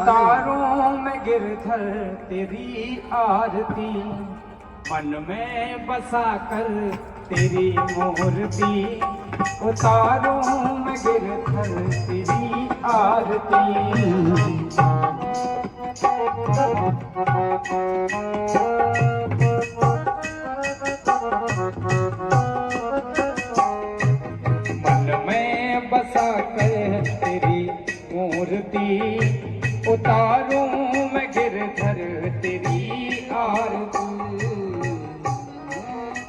उतारूं मैं गिरधर तेरी आरती, मन में बसा कर तेरी मूर्ति। उतारूं मैं गिरधर तेरी आरती। मन में बसा कर तेरी मूर्ति, उतारूं मैं गिरधर तेरी आरती।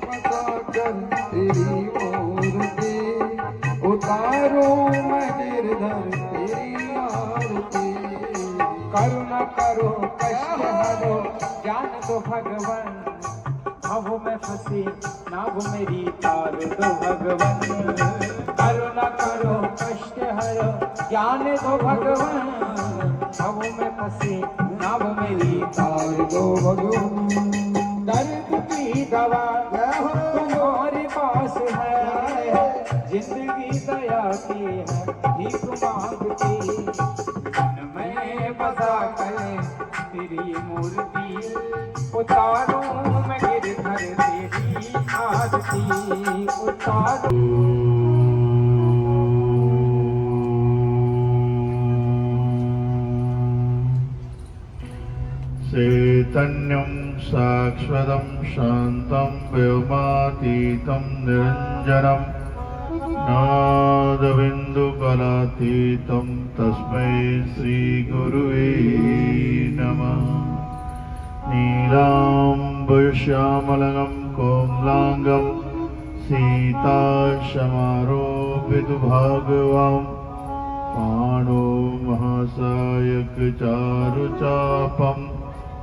बसा कर तेरी मूर्ति, उतारूं मैं गिरधर तेरी आरती। करुणा करो कष्ट हरो ज्ञान दो भगवन, भव में फंसी नाव मेरी तार दो भगवन। करुणा करो कष्ट हरो ज्ञान दो भगवन, भव में फंसी नाव मेरी तार दो भगवन। दर्द की दवा तुम्हारे पास है, जिंदगी दया की है भीख मांगती। मन में बसा कर तेरी मूर्ति, उतारूं मैं गिरधर तेरी आरती। उतारूं चैतन्यं साक्षातं शान्तं व्योमातीतं निरञ्जनं नादबिन्दुकलातीतं तस्मै श्रीगुरुवे नमः। नीलाम्बरश्यामलं कोमलाङ्गं सीताशमारोपितभागवान्, पाणो महासायकचारुचापम्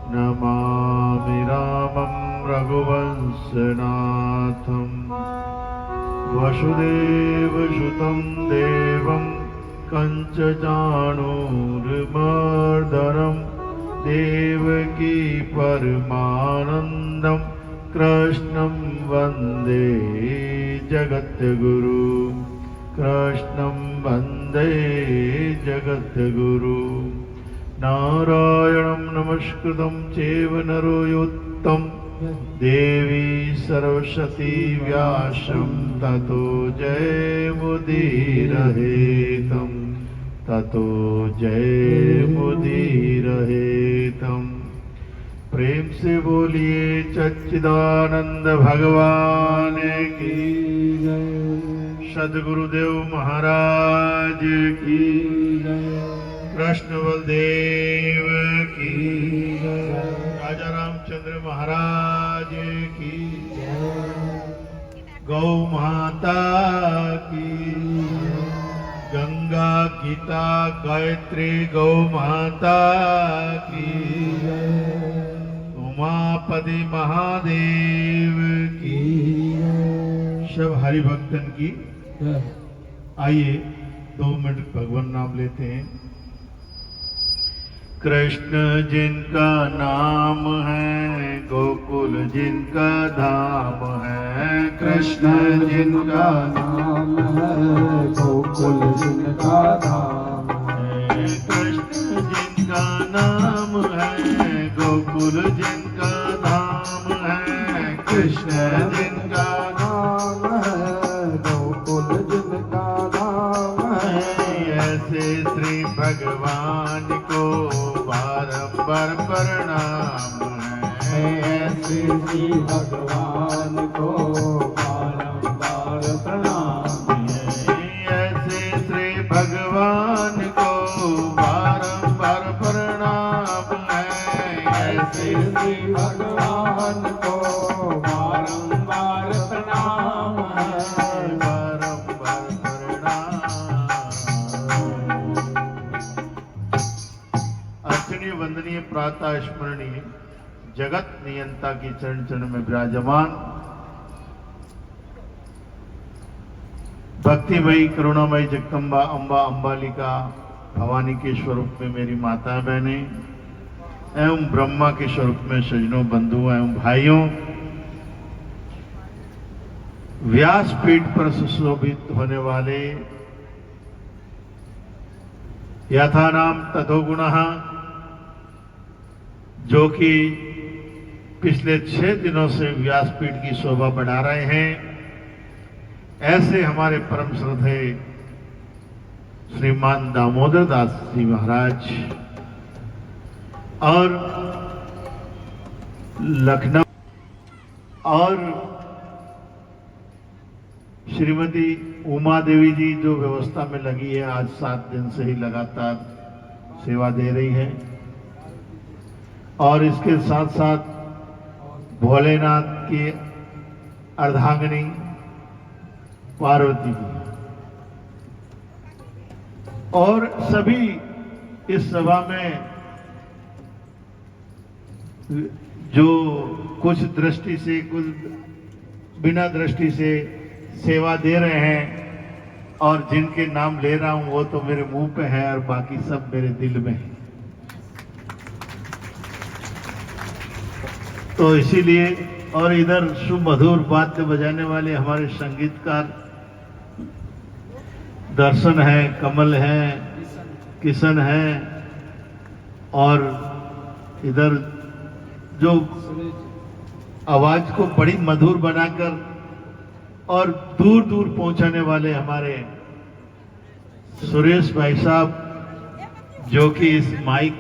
नमामि रामं रघुवंशनाथं। वसुदेवसुतं देवं कंचचाणूरमर्दनं, देवकी परमानन्दं कृष्णं वन्दे जगद्गुरु। कृष्णं वन्दे जगद्गुरु। नारायणं नमस्कृतं चैव नरोत्तमं, देवी सरस्वती व्यासं ततो जयमुदीरयेतं। ततो जयमुदीरयेतं। प्रेम से बोलिए सच्चिदानंद भगवान की जय। सद्गुरुदेव महाराज की जय। कृष्ण बलदेव की जय। राजा रामचंद्र महाराज की जय। गौ माता की जय। गंगा गीता गायत्री गौ माता की जय। उमापति महादेव की जय। सब हरि भक्तन की जय। आइए 2 मिनट भगवान नाम लेते हैं। कृष्ण जिनका नाम है गोकुल जिनका धाम है। कृष्ण जिनका नाम है गोकुल जिनका धाम है। कृष्ण जिनका नाम है गोकुल जिनका धाम है। कृष्ण जिनका नाम है गोकुल जिनका धाम है। ऐसे श्री भगवान को बारंबार प्रणाम है। ऐसे श्री भगवान को बारंबार प्रणाम है। ऐसे श्री भगवान को बारंबार प्रणाम है। ऐसे श्री भगवान को बारंबार प्रणाम है। बारंबार प्रणाम। अर्चनीय वंदनीय प्रातः स्मरणीय जगत नियंता की चरण चरण में विराजमान भक्तिमयी करुणामयी जगदम्बा अम्बा अम्बालिका भवानी के स्वरूप में मेरी माता बहनें एवं ब्रह्मा के स्वरूप में सजनों बंधुओं एवं भाइयों, व्यासपीठ पर सुशोभित होने वाले यथा नाम तथो गुणः जो कि पिछले 6 दिनों से व्यासपीठ की शोभा बढ़ा रहे हैं। ऐसे हमारे परम श्रद्धेय श्रीमान दामोदर दास जी महाराज और लखनऊ और श्रीमती उमा देवी जी जो व्यवस्था में लगी है, आज 7 दिन से ही लगातार सेवा दे रही है। और इसके साथ साथ भोलेनाथ की अर्धांगिनी पार्वती जी और सभी इस सभा में जो कुछ दृष्टि से कुछ बिना दृष्टि से सेवा दे रहे हैं और जिनके नाम ले रहा हूं वो तो मेरे मुंह पे है और बाकी सब मेरे दिल में है। तो इसीलिए और इधर सुमधुर वाद्य बजाने वाले हमारे संगीतकार दर्शन है, कमल है, किशन है और इधर जो आवाज को बड़ी मधुर बनाकर और दूर दूर पहुंचाने वाले हमारे सुरेश भाई साहब जो कि इस माइक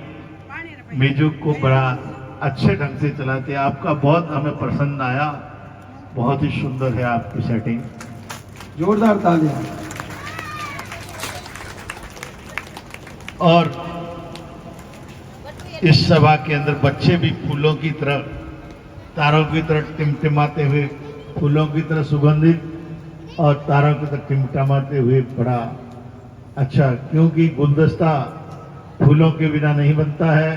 म्यूजिक को बड़ा अच्छे ढंग से चलाते हैं। आपका बहुत हमें पसंद आया, बहुत ही सुंदर है आपकी सेटिंग, जोरदार तालियां। और इस सभा के अंदर बच्चे भी फूलों की तरह, तारों की तरह टिमटिमाते हुए, फूलों की तरह सुगंधित और तारों की तरह टिमटिमाते हुए बड़ा अच्छा, क्योंकि गुलदस्ता फूलों के बिना नहीं बनता है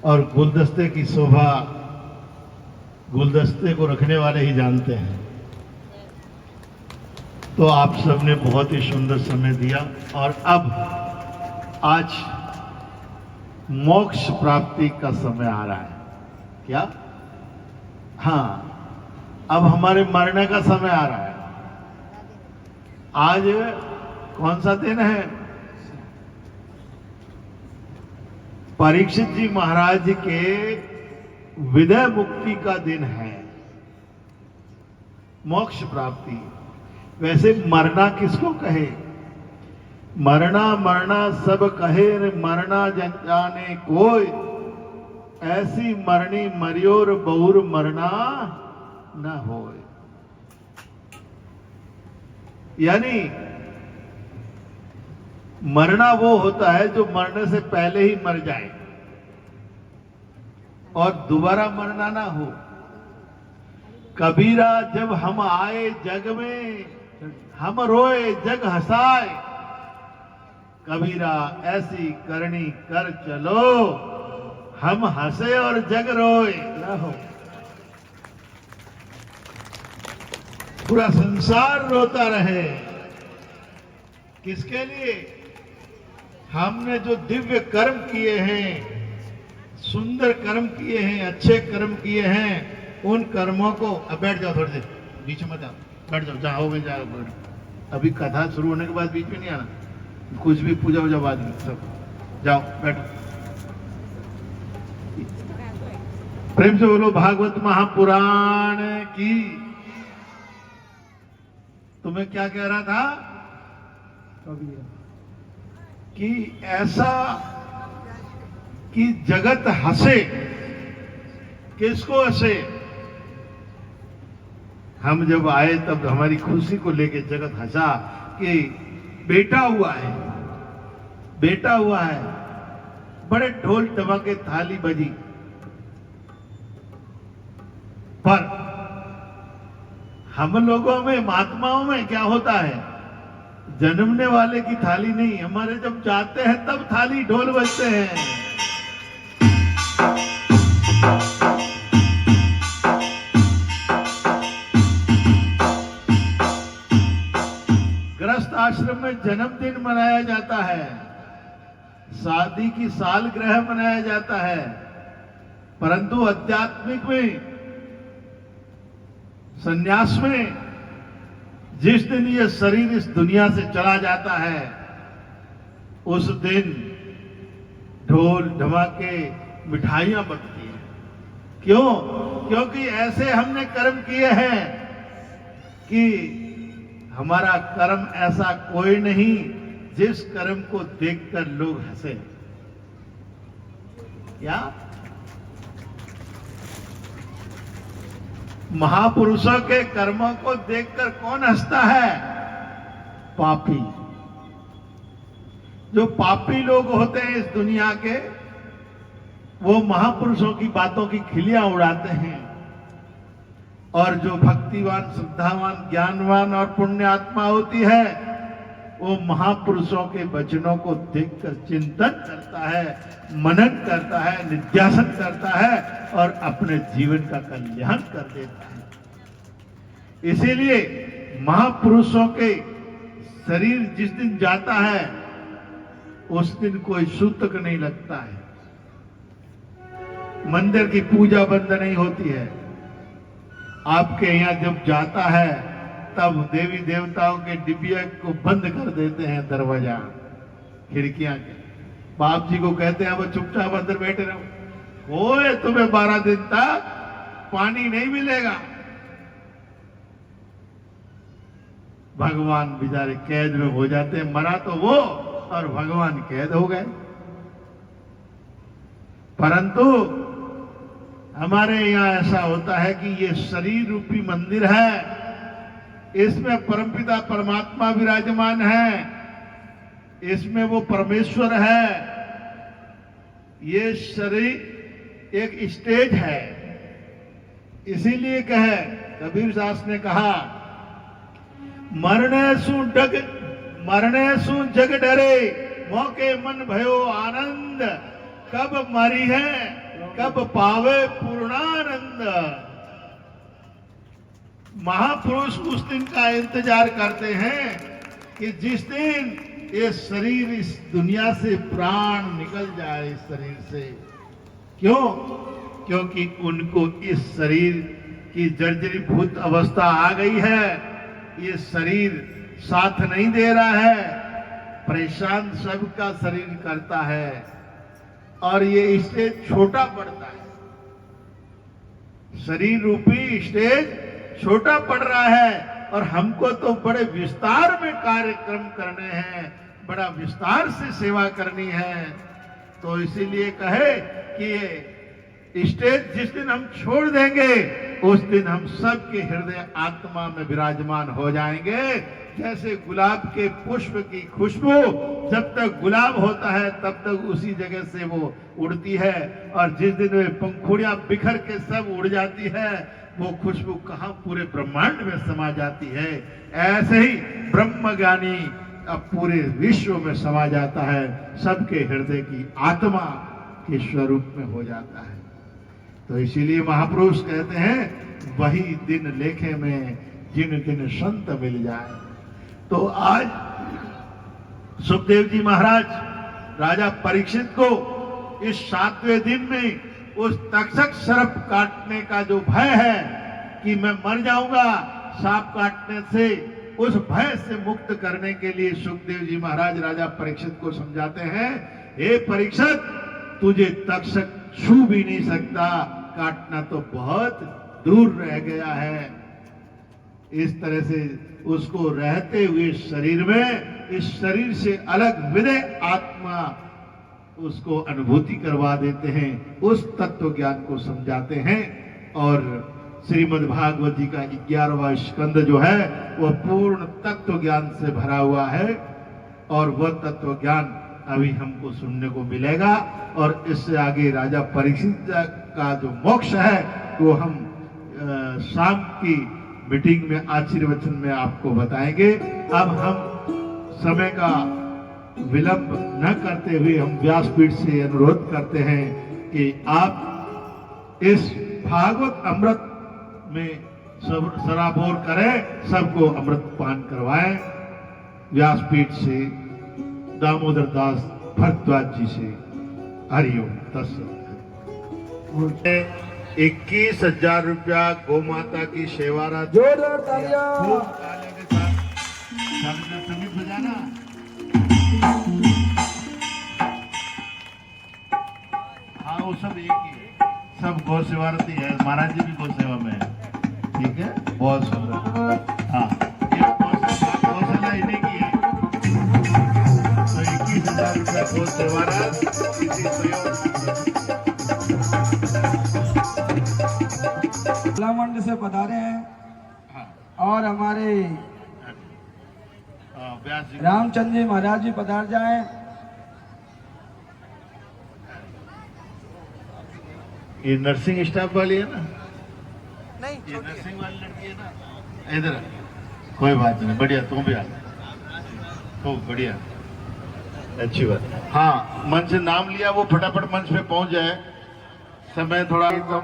और गुलदस्ते की शोभा गुलदस्ते को रखने वाले ही जानते हैं। तो आप सबने बहुत ही सुंदर समय दिया और अब आज मोक्ष प्राप्ति का समय आ रहा है। क्या? हाँ, अब हमारे मरने का समय आ रहा है। आज कौन सा दिन है? परीक्षित जी महाराज के विदय मुक्ति का दिन है, मोक्ष प्राप्ति। वैसे मरना किसको कहे? मरना मरना सब कहे रे मरना जन जाने कोई, ऐसी मरनी मरियोर बहुर मरना न होए। यानी मरना वो होता है जो मरने से पहले ही मर जाए और दोबारा मरना ना हो। कबीरा जब हम आए जग में, हम रोए जग हंसाए, कबीरा ऐसी करनी कर चलो, हम हंसे और जग रोए ना हो। पूरा संसार रोता रहे। किसके लिए? हमने जो दिव्य कर्म किए हैं, सुंदर कर्म किए हैं, अच्छे कर्म किए हैं, उन कर्मों को। अब बैठ जाओ, थोड़ी देर बीच में जाओ, बैठ जाओ, जहां हो गए जाओ बैठ। अभी कथा शुरू होने के बाद बीच में नहीं आना, कुछ भी पूजा वूजा बाद में, सब जाओ बैठो। प्रेम से बोलो भागवत महापुराण की। तुम्हें क्या कह रहा था कि ऐसा कि जगत हंसे। किसको हंसे? हम जब आए तब हमारी खुशी को लेके जगत हंसा कि बेटा हुआ है, बेटा हुआ है। बड़े ढोल धमाके थाली बजी, पर हम लोगों में, महात्माओं में क्या होता है? जन्मने वाले की थाली नहीं, हमारे जब जाते हैं तब थाली ढोल बजते हैं। गृहस्थ आश्रम में जन्मदिन मनाया जाता है, शादी की सालगिरह मनाया जाता है, परंतु आध्यात्मिक में, संन्यास में जिस दिन ये शरीर इस दुनिया से चला जाता है, उस दिन ढोल धमाके मिठाइयां बनती हैं। क्यों? क्योंकि ऐसे हमने कर्म किए हैं कि हमारा कर्म ऐसा कोई नहीं जिस कर्म को देखकर लोग हंसे। क्या? महापुरुषों के कर्मों को देखकर कौन हंसता है? पापी। जो पापी लोग होते हैं इस दुनिया के, वो महापुरुषों की बातों की खिलियां उड़ाते हैं, और जो भक्तिवान, श्रद्धावान, ज्ञानवान और पुण्य आत्मा होती है, वो महापुरुषों के वचनों को देखकर चिंतन करता है, मनन करता है, निध्यासन करता है और अपने जीवन का कल्याण कर देता है। इसीलिए महापुरुषों के शरीर जिस दिन जाता है उस दिन कोई सूतक नहीं लगता है, मंदिर की पूजा बंद नहीं होती है। आपके यहां जब जाता है तब देवी देवताओं के डिबिया को बंद कर देते हैं, दरवाजा खिड़कियां के। बाप जी को कहते हैं अब चुपचाप अंदर बैठे रहो, ओए तुम्हें 12 दिन तक पानी नहीं मिलेगा। भगवान बेचारे कैद में हो जाते हैं, मरा तो वो और भगवान कैद हो गए। परंतु हमारे यहां ऐसा होता है कि ये शरीर रूपी मंदिर है, इसमें परमपिता परमात्मा विराजमान है, इसमें वो परमेश्वर है। ये शरीर एक स्टेज है। इसीलिए कहे कबीर दास ने कहा, मरने सु जग डरे, मौके मन भयो आनंद, कब मरी है कब पावे पूर्णानंद। महापुरुष उस दिन का इंतजार करते हैं कि जिस दिन ये शरीर इस दुनिया से प्राण निकल जाए इस शरीर से। क्यों? क्योंकि उनको इस शरीर की जर्जरीभूत अवस्था आ गई है, ये शरीर साथ नहीं दे रहा है, परेशान सबका शरीर करता है और ये स्टेज छोटा पड़ता है। शरीर रूपी स्टेज छोटा पड़ रहा है और हमको तो बड़े विस्तार में कार्यक्रम करने हैं, बड़ा विस्तार से सेवा करनी है। तो इसीलिए कहे कि ये स्टेज जिस दिन हम छोड़ देंगे उस दिन हम सबके हृदय आत्मा में विराजमान हो जाएंगे। जैसे गुलाब के पुष्प की खुशबू जब तक गुलाब होता है तब तक उसी जगह से वो उड़ती है, और जिस दिन वे पंखुड़ियां बिखर के सब उड़ जाती है वो खुशबू कहां पूरे ब्रह्मांड में समा जाती है। ऐसे ही ब्रह्मज्ञानी अब पूरे विश्व में समा जाता है, सबके हृदय की आत्मा के स्वरूप में हो जाता है। तो इसीलिए महापुरुष कहते हैं वही दिन लेखे में जिन दिन संत मिल जाए। तो आज सुखदेव जी महाराज राजा परीक्षित को इस 7वें दिन में उस तक्षक सर्प काटने का जो भय है कि मैं मर जाऊंगा सांप काटने से, उस भय से मुक्त करने के लिए सुखदेव जी महाराज राजा परीक्षित को समझाते हैं, हे परीक्षित तुझे तक्षक छू भी नहीं सकता, काटना तो बहुत दूर रह गया है। इस तरह से उसको रहते हुए शरीर में, इस शरीर से अलग विदय आत्मा उसको अनुभूति करवा देते हैं, उस तत्व ज्ञान को समझाते हैं। और श्रीमद् भागवत जी का 11वां स्कंद जो है वह पूर्ण तत्व ज्ञान से भरा हुआ है, और वह तत्व ज्ञान अभी हमको सुनने को मिलेगा। और इससे आगे राजा परीक्षित का जो मोक्ष है वो हम शाम की मीटिंग में आशीर्वचन में आपको बताएंगे। अब हम समय का विलंब न करते हुए हम व्यासपीठ से अनुरोध करते हैं कि आप इस भागवत अमृत में सब सराबोर करें, सबको अमृत पान करवाएं। व्यासपीठ से दामोदर दास भरद्वाज जी से हरिओम तत्सत। 21,000 रुपया गौ माता की सेवा राशि। जोरदार तालियां। खूब तालियों के साथ संगीत बजाना। हाँ वो सब एक ही है, सब गौ सेवारती है, महाराज जी भी गौ सेवा में है। ठीक है, बहुत सुंदर। हाँ, ये गौशाला इन्हीं की है। तो 21,000 रुपये गौ सेवारत किसी मंड से पधारे हैं हाँ, और हमारे व्यास जी रामचंद्र जी महाराज जी पधार जाए। ये नर्सिंग स्टाफ वाली है ना? नहीं, ये नर्सिंग वाली लड़की है ना? इधर कोई बात नहीं, बढ़िया, तुम भी आ, खूब बढ़िया, अच्छी बात। हाँ, मंच से नाम लिया, वो फटाफट मंच पे पहुंच जाए, समय थोड़ा कम।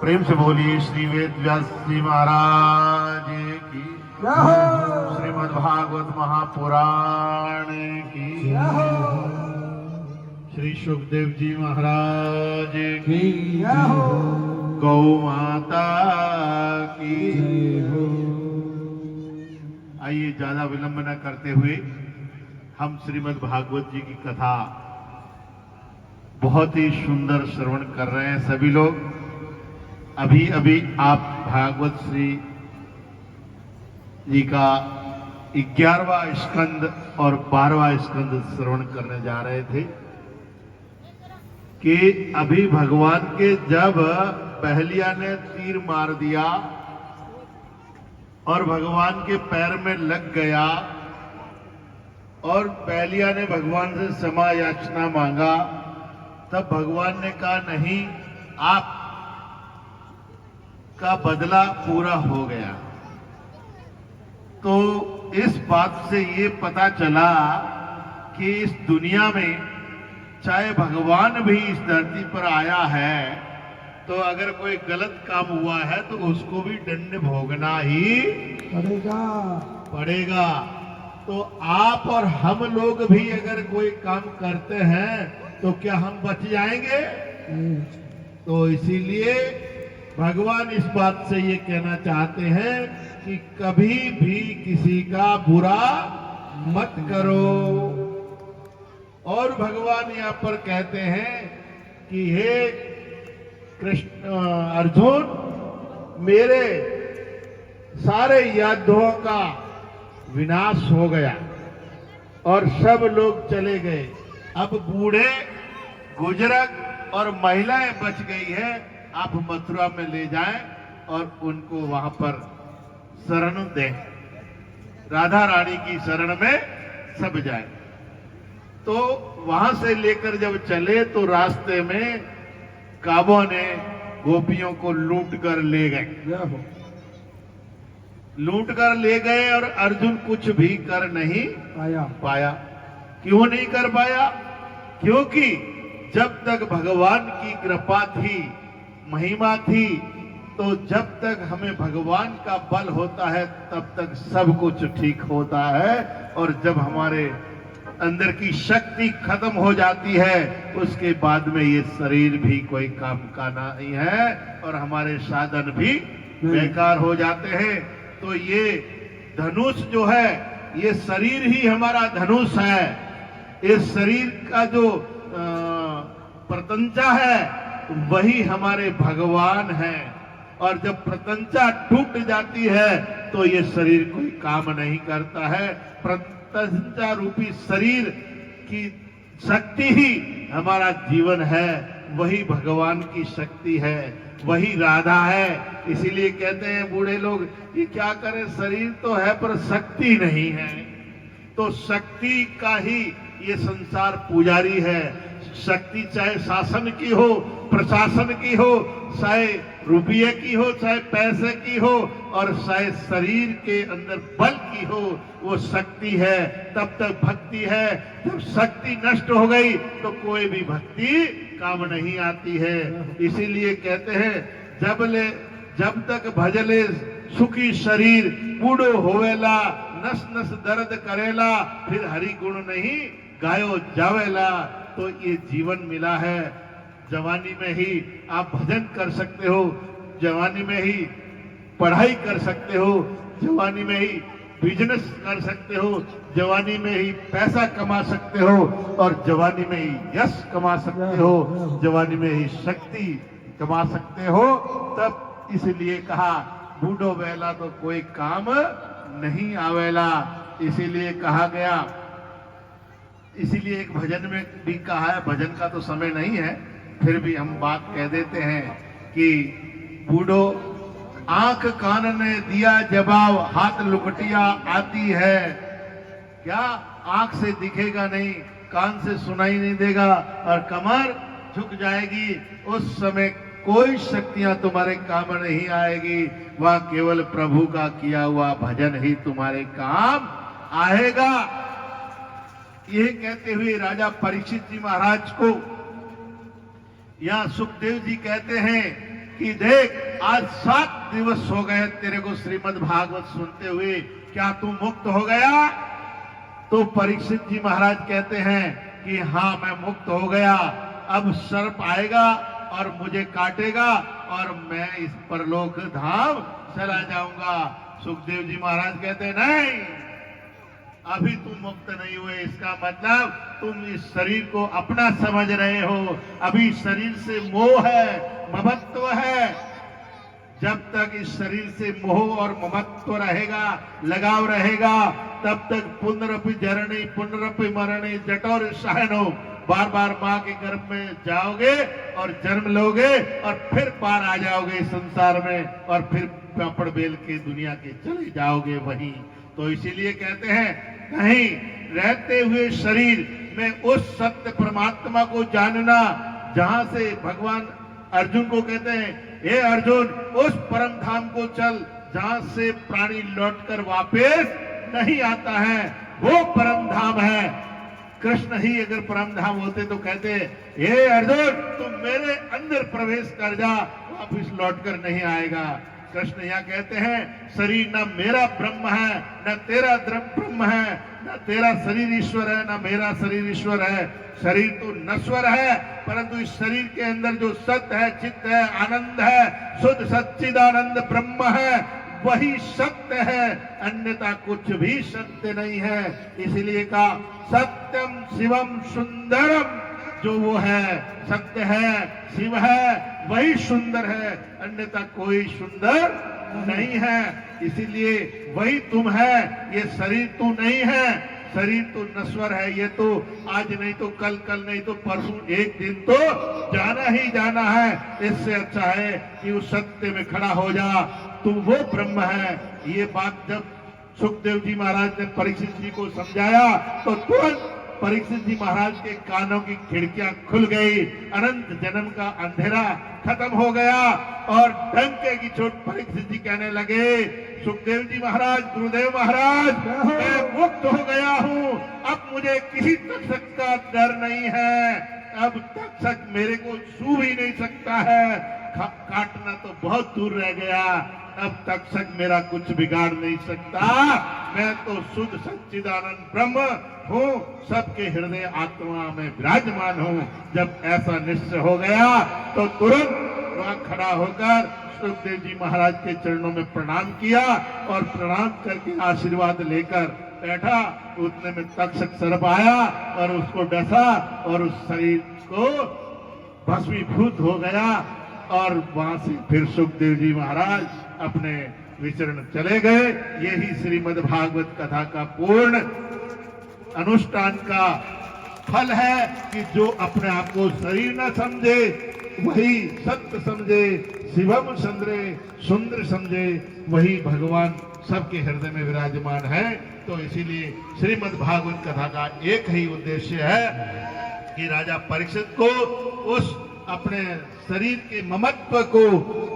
प्रेम से बोलिए श्री वेद व्यास जी महाराज की, श्रीमद् भागवत महापुराण की, श्री सुखदेव जी महाराज की, गौ माता की। आइए ज्यादा विलंब न करते हुए हम श्रीमद् भागवत जी की कथा बहुत ही सुंदर श्रवण कर रहे हैं सभी लोग। अभी अभी आप भागवत श्री जी का 11वां स्कंद और 12वां स्कंद श्रवण करने जा रहे थे कि अभी भगवान के जब पहलिया ने तीर मार दिया और भगवान के पैर में लग गया और पहलिया ने भगवान से क्षमा याचना मांगा, तब भगवान ने कहा नहीं, आप का बदला पूरा हो गया। तो इस बात से ये पता चला कि इस दुनिया में चाहे भगवान भी इस धरती पर आया है तो अगर कोई गलत काम हुआ है तो उसको भी दंड भोगना ही पड़ेगा। तो आप और हम लोग भी अगर कोई काम करते हैं तो क्या हम बच जाएंगे? तो इसीलिए भगवान इस बात से ये कहना चाहते हैं कि कभी भी किसी का बुरा मत करो। और भगवान यहाँ पर कहते हैं कि हे कृष्ण अर्जुन, मेरे सारे यादवों का विनाश हो गया और सब लोग चले गए, अब बूढ़े बुजुर्ग और महिलाएं बच गई है। आप मथुरा में ले जाएं और उनको वहां पर शरण दें, राधा रानी की शरण में सब जाए। तो वहां से लेकर जब चले तो रास्ते में काबों ने गोपियों को लूट कर ले गए, लूट कर ले गए और अर्जुन कुछ भी कर नहीं पाया। क्यों नहीं कर पाया? क्योंकि जब तक भगवान की कृपा थी, महिमा थी, तो जब तक हमें भगवान का बल होता है तब तक सब कुछ ठीक होता है। और जब हमारे अंदर की शक्ति खत्म हो जाती है उसके बाद में ये शरीर भी कोई काम का नहीं है और हमारे साधन भी बेकार हो जाते हैं। तो ये धनुष जो है, ये शरीर ही हमारा धनुष है। इस शरीर का जो प्रत्यंचा है वही हमारे भगवान है। और जब प्रत्यंचा टूट जाती है तो ये शरीर कोई काम नहीं करता है। प्रत्यंचा रूपी शरीर की शक्ति ही हमारा जीवन है, वही भगवान की शक्ति है, वही राधा है। इसीलिए कहते हैं बूढ़े लोग कि क्या करें, शरीर तो है पर शक्ति नहीं है। तो शक्ति का ही ये संसार पुजारी है। शक्ति चाहे शासन की हो, प्रशासन की हो, चाहे रुपये की हो, चाहे पैसे की हो, और चाहे शरीर के अंदर बल की हो, वो शक्ति है। तब तक भक्ति है। जब शक्ति नष्ट हो गई तो कोई भी भक्ति काम नहीं आती है। इसीलिए कहते हैं जब तक भजले सुखी शरीर, बूढ़ो होवेला, नस नस दर्द करेला, फिर हरि गुण नहीं गायो जावेला। तो ये जीवन मिला है, जवानी में ही आप भजन कर सकते हो, जवानी में ही पढ़ाई कर सकते हो, जवानी में ही बिजनेस कर सकते हो, जवानी में ही पैसा कमा सकते हो और जवानी में ही यश कमा सकते हो, जवानी में ही शक्ति कमा सकते हो। तब इसलिए कहा बूढ़ो वेला तो कोई काम नहीं आवेला, इसीलिए कहा गया। इसीलिए एक भजन में भी कहा है, भजन का तो समय नहीं है फिर भी हम बात कह देते हैं कि बूढ़ो आंख कान ने दिया जवाब, हाथ लुकटिया आती है। क्या आंख से दिखेगा नहीं, कान से सुनाई नहीं देगा और कमर झुक जाएगी, उस समय कोई शक्तियां तुम्हारे काम नहीं आएगी। वह केवल प्रभु का किया हुआ भजन ही तुम्हारे काम आएगा। यह कहते हुए राजा परीक्षित जी महाराज को या सुखदेव जी कहते हैं कि देख आज 7 दिवस हो गए तेरे को श्रीमद् भागवत सुनते हुए, क्या तू मुक्त हो गया? तो परीक्षित जी महाराज कहते हैं कि हाँ मैं मुक्त हो गया, अब सर्प आएगा और मुझे काटेगा और मैं इस परलोक धाम चला जाऊंगा। सुखदेव जी महाराज कहते हैं नहीं, अभी तुम मुक्त नहीं हुए, इसका मतलब तुम इस शरीर को अपना समझ रहे हो, अभी शरीर से मोह है, ममत्व है। जब तक इस शरीर से मोह और ममत्व रहेगा, लगाव रहेगा, तब तक पुनरपि जरणी पुनरपि मरणी जठोर सहनो, बार बार मां के गर्भ में जाओगे और जन्म लोगे और फिर पार आ जाओगे संसार में और फिर पापड़ बेल के दुनिया के चले जाओगे वहीं। तो इसीलिए कहते हैं नहीं, रहते हुए शरीर में उस सत्य परमात्मा को जानना, जहां से भगवान अर्जुन को कहते हैं हे अर्जुन उस परम धाम को चल जहां से प्राणी लौटकर वापस नहीं आता है, वो परम धाम है। कृष्ण ही अगर परम धाम होते तो कहते हे अर्जुन तुम मेरे अंदर प्रवेश कर जा, वापिस लौटकर नहीं आएगा। कृष्ण यहाँ कहते हैं शरीर न मेरा ब्रह्म है, न तेरा ब्रह्म है, न तेरा शरीर ईश्वर है, न मेरा शरीर ईश्वर है। शरीर तो नश्वर है, परंतु इस शरीर के अंदर जो सत्य है, चित्त है, आनंद है, शुद्ध सच्चिदानंद ब्रह्म है, वही सत्य है, अन्यथा कुछ भी सत्य नहीं है। इसलिए कहा सत्यम शिवम सुंदरम, जो वो है सत्य है, शिव है, वही सुंदर है, अन्यथा कोई सुंदर नहीं है। इसीलिए वही तुम है, ये शरीर तो नहीं है, शरीर तो नश्वर है, ये तो आज नहीं तो कल, कल नहीं तो परसों, एक दिन तो जाना ही जाना है। इससे अच्छा है कि उस सत्य में खड़ा हो जा, तू वो ब्रह्म है। ये बात जब सुखदेव जी महाराज ने परीक्षित जी को समझाया तो तुरंत परीक्षित जी महाराज के कानों की खिड़कियां खुल गई, अनंत जन्म का अंधेरा खत्म हो गया और डंके की चोट परीक्षित जी कहने लगे सुखदेव जी महाराज, गुरुदेव महाराज, मैं मुक्त हो गया हूँ, अब मुझे किसी तक्षक का डर नहीं है, अब तक्षक मेरे को छू भी नहीं सकता है, काटना तो बहुत दूर रह गया, अब तक्षक मेरा कुछ बिगाड़ नहीं सकता, मैं तो शुद्ध सच्चिदानंद ब्रह्म हूँ, सबके हृदय आत्मा में विराजमान हूँ। जब ऐसा निश्चय हो गया तो तुरंत वहां खड़ा होकर सुखदेव जी महाराज के चरणों में प्रणाम किया और प्रणाम करके आशीर्वाद लेकर बैठा। उतने में तक्षक सर्प आया और उसको डसा और उस शरीर को भस्मीभूत हो गया और वहां से फिर सुखदेव जी महाराज अपने विचरण चले गए। यही श्रीमद् भागवत कथा का पूर्ण अनुष्ठान का फल है कि जो अपने आप को शरीर न समझे, वही सत्य समझे, शिवम समझे, सुंदर समझे, वही भगवान सबके हृदय में विराजमान है। तो इसीलिए श्रीमद् भागवत कथा का एक ही उद्देश्य है कि राजा परीक्षित को उस अपने शरीर के ममत्व को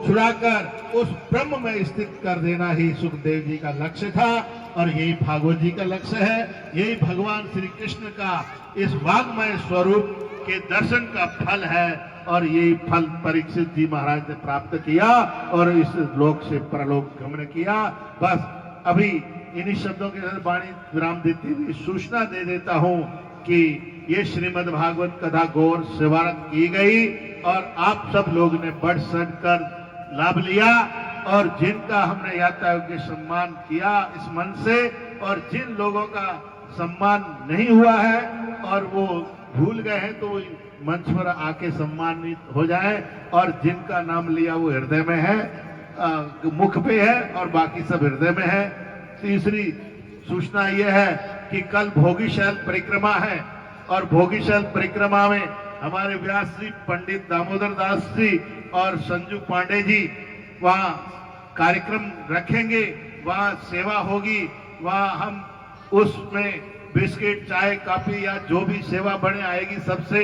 छुड़ाकर उस ब्रह्म में स्थित कर देना ही सुखदेव जी का लक्ष्य था और यही भागवत जी का लक्ष्य है। यही भगवान श्री कृष्ण का इस वाग्मय स्वरूप के दर्शन का फल है और यही फल परीक्षित जी महाराज ने प्राप्त किया और इस लोक से परलोक गमन किया। बस अभी इन्हीं शब्दों के साथ वाणी विराम देते हुए सूचना दे देता हूं कि ये श्रीमद् भागवत कथा गौर सेवारत की गई और आप सब लोग ने बढ़ चढ़ कर लाभ लिया। और जिनका हमने यात्रा योग्य सम्मान किया इस मन से, और जिन लोगों का सम्मान नहीं हुआ है और वो भूल गए हैं, तो मंच पर आके सम्मानित हो जाए, और जिनका नाम लिया वो हृदय में है, मुख पे है और बाकी सब हृदय में है। तीसरी सूचना यह है कि कल भोगीशैल परिक्रमा है, और भोगीशैल परिक्रमा में हमारे व्यास जी, पंडित दामोदर दास जी और संजू पांडे जी वहाँ कार्यक्रम रखेंगे, वहाँ सेवा होगी, वहाँ हम उसमें बिस्किट, चाय, कॉफी या जो भी सेवा बने आएगी सबसे,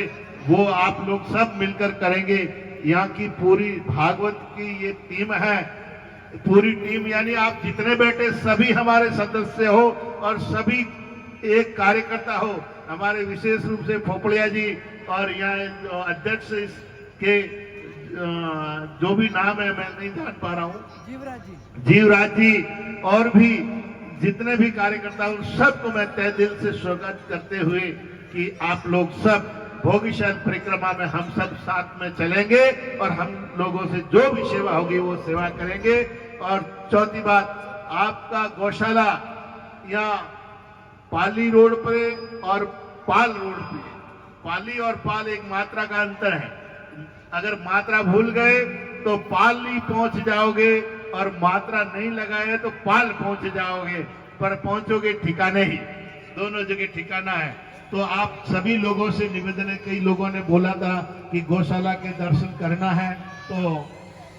वो आप लोग सब मिलकर करेंगे। यहाँ की पूरी भागवत की ये टीम है, पूरी टीम यानी आप जितने बैठे सभी हमारे सदस्य हो और सभी एक कार्यकर्ता हो। हमारे विशेष रूप से फोपड़िया जी और यहाँ अध्यक्ष के जो भी नाम है मैं नहीं जान पा रहा हूँ, जीवराज जी और भी जितने भी कार्यकर्ता उन सबको मैं तहे दिल से स्वागत करते हुए कि आप लोग सब भोगीशैल परिक्रमा में हम सब साथ में चलेंगे और हम लोगों से जो भी सेवा होगी वो सेवा करेंगे। और चौथी बात, आपका गौशाला यहाँ पाली रोड पे और पाल रोड पे, पाली और पाल एक मात्रा का अंतर है, अगर मात्रा भूल गए तो पाली पहुंच जाओगे और मात्रा नहीं लगाए तो पाल पहुंच जाओगे, पर पहुंचोगे ठिकाने ही, दोनों जगह ठिकाना है। तो आप सभी लोगों से निवेदन है, कई लोगों ने बोला था कि गौशाला के दर्शन करना है, तो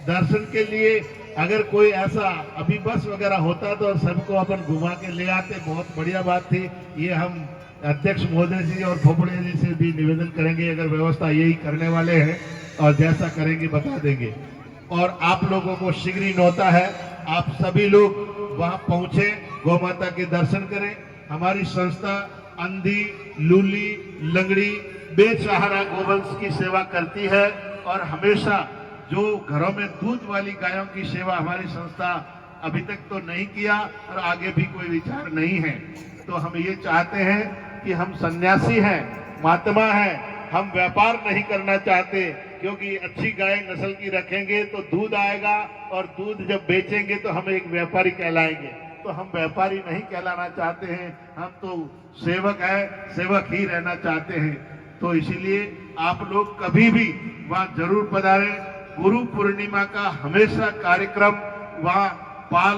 दर्शन के लिए अगर कोई ऐसा अभी बस वगैरह होता तो सबको अपन घुमा के ले आते, बहुत बढ़िया बात थी। ये हम अध्यक्ष महोदय जी और फोपड़िया जी से भी निवेदन करेंगे, अगर व्यवस्था यही करने वाले हैं और जैसा करेंगे बता देंगे। और आप लोगों को शीघ्र ही न्योता है, आप सभी लोग वहां पहुंचे, गौ माता के दर्शन करें। हमारी संस्था अंधी, लूली, लंगड़ी, बेसहारा गोवंश की सेवा करती है, और हमेशा जो घरों में दूध वाली गायों की सेवा हमारी संस्था अभी तक तो नहीं किया और आगे भी कोई विचार नहीं है। तो हम ये चाहते हैं कि हम सन्यासी हैं, महात्मा हैं, हम व्यापार नहीं करना चाहते, क्योंकि अच्छी गाय नस्ल की रखेंगे तो दूध आएगा, और दूध जब बेचेंगे तो हम एक व्यापारी कहलाएंगे। तो हम व्यापारी नहीं कहलाना चाहते हैं, हम तो सेवक है, सेवक ही रहना चाहते हैं। तो इसीलिए आप लोग कभी भी वहाँ जरूर पधारें। गुरु पूर्णिमा का हमेशा कार्यक्रम वहाँ पाल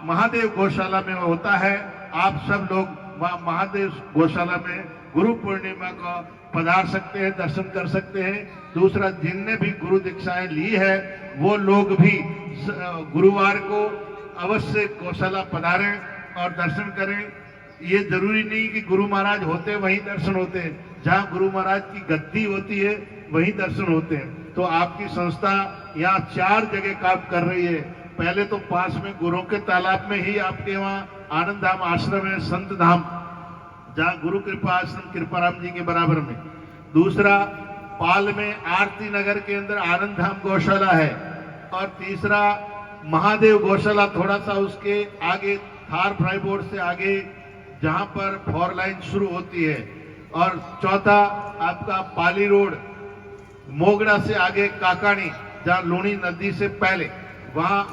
महादेव गौशाला में होता है, आप सब लोग वहाँ महादेव गौशाला में गुरु पूर्णिमा को पधार सकते हैं, दर्शन कर सकते हैं। दूसरा, जिनने भी गुरु दीक्षाएं ली है वो लोग भी गुरुवार को अवश्य गौशाला पधारें और दर्शन करें। ये जरूरी नहीं कि गुरु महाराज होते वहीं दर्शन होते हैं, जहाँ गुरु महाराज की गद्दी होती है वहीं दर्शन होते हैं। तो आपकी संस्था यहाँ 4 जगह काम कर रही है। पहले तो पास में गुरुओं के तालाब में ही आपके वहाँ आनंद धाम आश्रम है, संत धाम, जहाँ गुरु कृपा आश्रम कृपाराम जी के बराबर में। दूसरा, पाल में आरती नगर के अंदर आनंद धाम गौशाला है। और तीसरा, महादेव गौशाला थोड़ा सा उसके आगे थार फ्राई बोर्ड से आगे, जहां पर 4 लाइन शुरू होती है। और चौथा आपका पाली रोड मोगड़ा से आगे काकानी, जहां लूणी नदी से पहले, वहां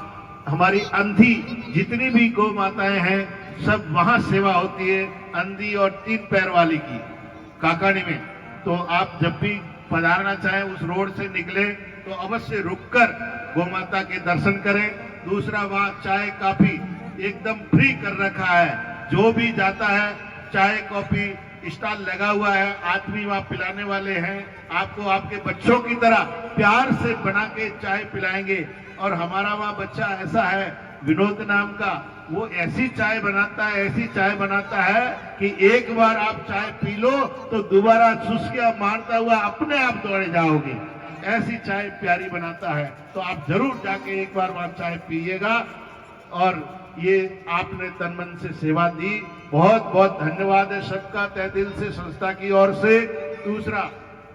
हमारी अंधी जितनी भी गौ माताएं हैं सब वहां सेवा होती है, अंधी और 3 पैर वाली की काकानी में। तो आप जब भी पधारना चाहें उस रोड से निकले तो अवश्य रुककर गौ माता के दर्शन करें। दूसरा, वहां चाय कॉफी एकदम फ्री कर रखा है, जो भी जाता है चाय कॉफी स्टॉल लगा हुआ है, आदमी वहाँ पिलाने वाले हैं, आपको आपके बच्चों की तरह प्यार से बना के चाय पिलाएंगे। और हमारा वहाँ बच्चा ऐसा है विनोद नाम का, वो ऐसी चाय बनाता है, ऐसी चाय बनाता है कि एक बार आप चाय पी लो तो दोबारा चुस्कियां मारता हुआ अपने आप दौड़े जाओगे, ऐसी चाय प्यारी बनाता है। तो आप जरूर जाके एक बार वहाँ चाय पीजिएगा। और ये आपने तन मन से सेवा दी, बहुत बहुत धन्यवाद है सबका तहे दिल से, संस्था की ओर से। दूसरा,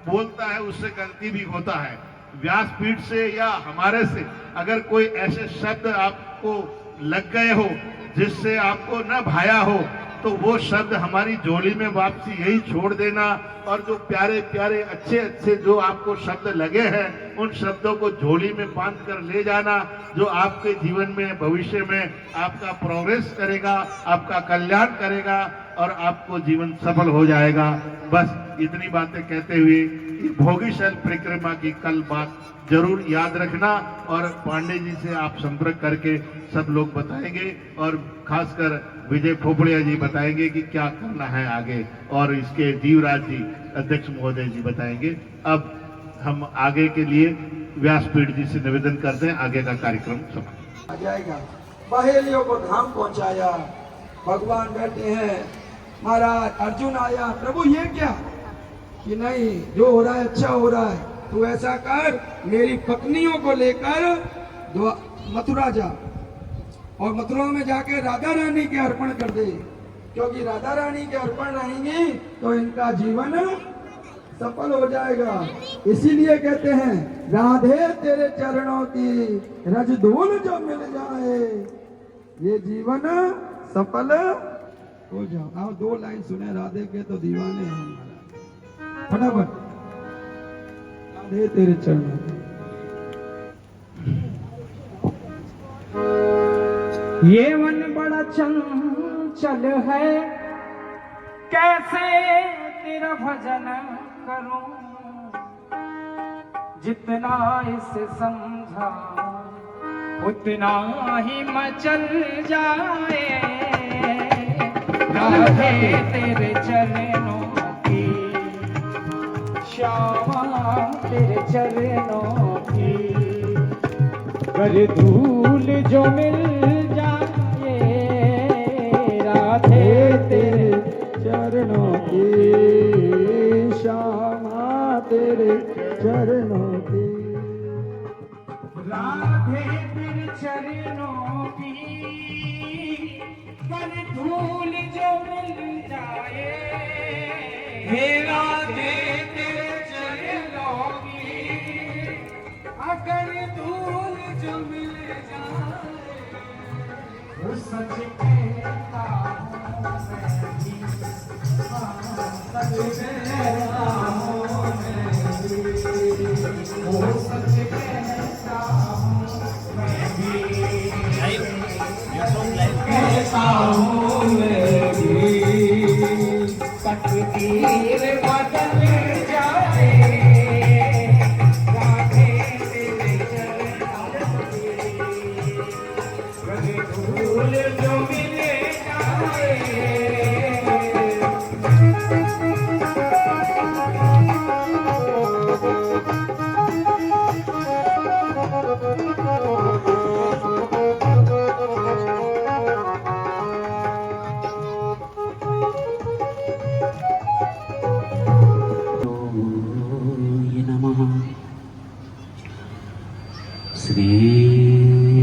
बोलता है उससे गलती भी होता है, व्यासपीठ से या हमारे से अगर कोई ऐसे शब्द आपको लग गए हो जिससे आपको न भाया हो तो वो शब्द हमारी झोली में वापसी यही छोड़ देना, और जो प्यारे प्यारे अच्छे अच्छे जो आपको शब्द लगे हैं उन शब्दों को झोली में बांध कर ले जाना, जो आपके जीवन में भविष्य में आपका प्रोग्रेस करेगा, आपका कल्याण करेगा और आपको जीवन सफल हो जाएगा। बस इतनी बातें कहते हुए भोगीशल परिक्रमा की कल बात जरूर याद रखना, और पांडे जी से आप संपर्क करके सब लोग बताएंगे, और खासकर विजय फोपड़िया जी बताएंगे कि क्या करना है आगे, और इसके जीवराज जी अध्यक्ष महोदय जी बताएंगे। अब हम आगे के लिए व्यासपीठ जी से निवेदन करते हैं, आगे का कार्यक्रम समाप्त आ जाएगा। बहेलियों को धाम पहुंचाया, भगवान बैठे हैं, महाराज अर्जुन आया, प्रभु ये क्या, कि नहीं जो हो रहा है अच्छा हो रहा है, तू ऐसा कर मेरी पत्नियों को लेकर मथुरा जा, और मथुरा में जाके राधा रानी के अर्पण कर दे, क्योंकि राधा रानी के अर्पण रहेंगी तो इनका जीवन सफल हो जाएगा। इसीलिए कहते हैं राधे तेरे चरणों की रज धूल जो मिल जाए ये जीवन सफल हो जाओ। आप 2 लाइन सुने राधे के तो दीवाने हैं महाराज, फटाफट राधे तेरे चरणों की। ये मन बड़ा चंचल है, कैसे तेरा भजन करूं, जितना इसे समझा उतना ही मचल जाए। राधे तेरे चरणों की, श्यामा तेरे चरणों की, कर धूल जो मिल जाए। राधे तेरे चरणों की, श्यामा तेरे चरणों की, राधे तेरे चरणों की, कर धूल जो मिल जाए। हे राधे तेरे चरणों की, अगर धूल जो मिल जाए। वो सच कहता हूँ मैं भी, सच कहता हूँ मैं भी, वो सच कहता हूँ मैं भी, कहता हूँ मैं भी, तकदीर बदल जाए। राधे तेरे चरणों की, कर धूल जो मिल जाए।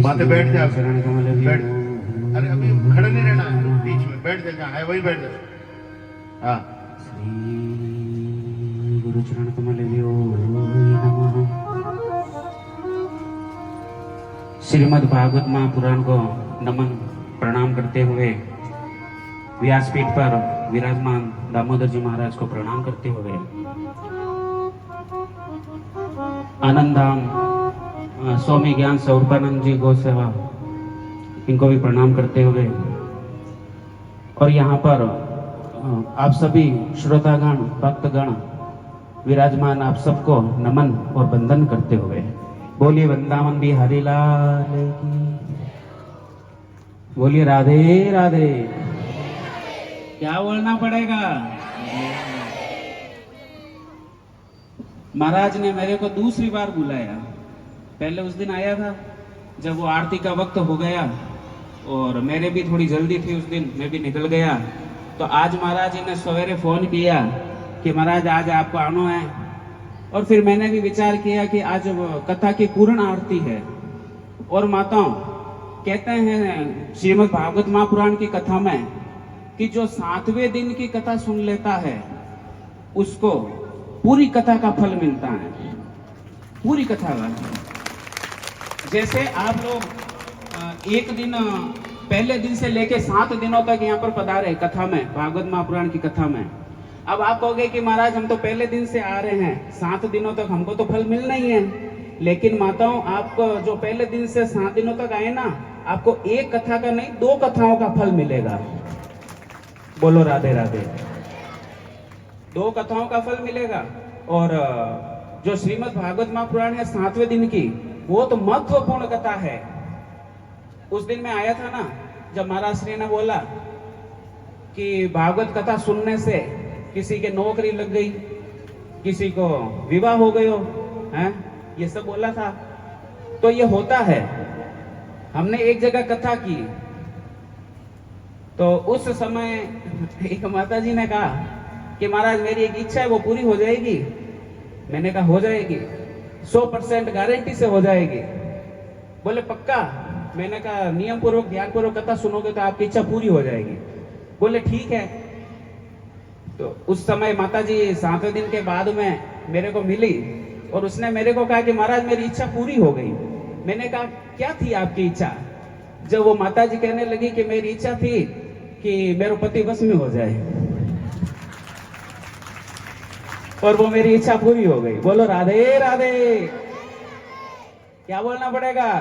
बातें बैठ जा, बैठ, अरे अभी खड़े नहीं रहना है, बीच में बैठ जा, जहाँ है वही बैठ जा। हाँ, गुरु चरण कमलेभ्यो नमः। श्रीमद् भागवत महापुराण को नमन प्रणाम करते हुए व्यासपीठ पर विराजमान दामोदर जी महाराज को प्रणाम करते हुए आनंदाम स्वामी ज्ञान स्वरूपानंद जी गौ सेवा इनको भी प्रणाम करते हुए, और यहाँ पर आप सभी श्रोतागण भक्तगण विराजमान आप सबको नमन और वंदन करते हुए बोलिए वृंदावन बिहारी लाल की, बोलिए राधे राधे। क्या बोलना पड़ेगा? महाराज ने मेरे को दूसरी बार बुलाया। पहले उस दिन आया था जब वो आरती का वक्त हो गया और मेरे भी थोड़ी जल्दी थी उस दिन, मैं भी निकल गया। तो आज महाराज जी ने सवेरे फोन किया कि महाराज आज आपको आना है, और फिर मैंने भी विचार किया कि आज कथा की पूर्ण आरती है। और माताओं कहते हैं श्रीमद् भागवत महापुराण की कथा में कि जो 7वें दिन की कथा सुन लेता है उसको पूरी कथा का फल मिलता है, पूरी कथा का। जैसे आप लोग एक दिन पहले दिन से लेके 7 दिनों तक यहाँ पर पधारे कथा में, भागवत महापुराण की कथा में। अब आप कहोगे कि महाराज हम तो पहले दिन से आ रहे हैं, 7 दिनों तक हमको तो फल मिलना ही है। लेकिन माताओं, आपको जो पहले दिन से 7 दिनों तक आए ना, आपको एक कथा का नहीं 2 कथाओं का फल मिलेगा। बोलो राधे राधे। 2 कथाओं का फल मिलेगा। और जो श्रीमद् भागवत महापुराण है 7वें दिन की, वो तो महत्वपूर्ण कथा है। उस दिन मैं आया था ना, जब महाराज श्री ने बोला कि भागवत कथा सुनने से किसी के नौकरी लग गई, किसी को विवाह हो गयो है, ये सब बोला था। तो ये होता है। हमने एक जगह कथा की, तो उस समय एक माता जी ने कहा कि महाराज मेरी एक इच्छा है, वो पूरी हो जाएगी। मैंने कहा हो जाएगी, 100% गारंटी से हो जाएगी। बोले पक्का? मैंने कहा नियम पूर्वक ध्यान पूर्वक कथा सुनोगे तो आपकी इच्छा पूरी हो जाएगी। बोले ठीक है। तो उस समय माता जी 7वें दिन के बाद में मेरे को मिली और उसने मेरे को कहा कि महाराज मेरी इच्छा पूरी हो गई। मैंने कहा क्या थी आपकी इच्छा? जब वो माता जी कहने लगी कि मेरी इच्छा थी कि मेरा पति बस में हो जाए, और वो मेरी इच्छा पूरी हो गई। बोलो राधे राधे। क्या बोलना पड़ेगा?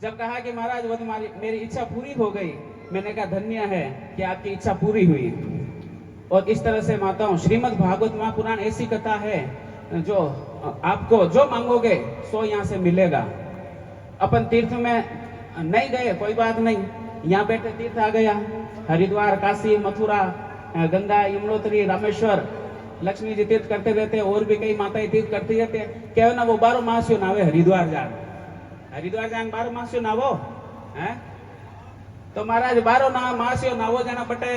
जब कहा कि महाराज वो तुम्हारी मेरी इच्छा पूरी हो गई, मैंने कहा धन्य है कि आपकी इच्छा पूरी हुई। और इस तरह से माताओं, श्रीमद् भागवत महापुराण ऐसी कथा है जो आपको जो मांगोगे सो यहाँ से मिलेगा। अपन तीर्थ में नहीं गए कोई बात नहीं, यहाँ बैठे तीर्थ आ गया, हरिद्वार, काशी, मथुरा, गंगा, यमुनोत्री, रामेश्वर, लक्ष्मी जी तीर्थ करते रहते हैं, और भी कई माताएं तीर्थ करती रहते हैं। क्या ना वो 12 मासियों नावे हरिद्वार जान, हरिद्वार जान 12 मासियों नावो है। तो महाराज 12 मासियों नावो जाना बटे।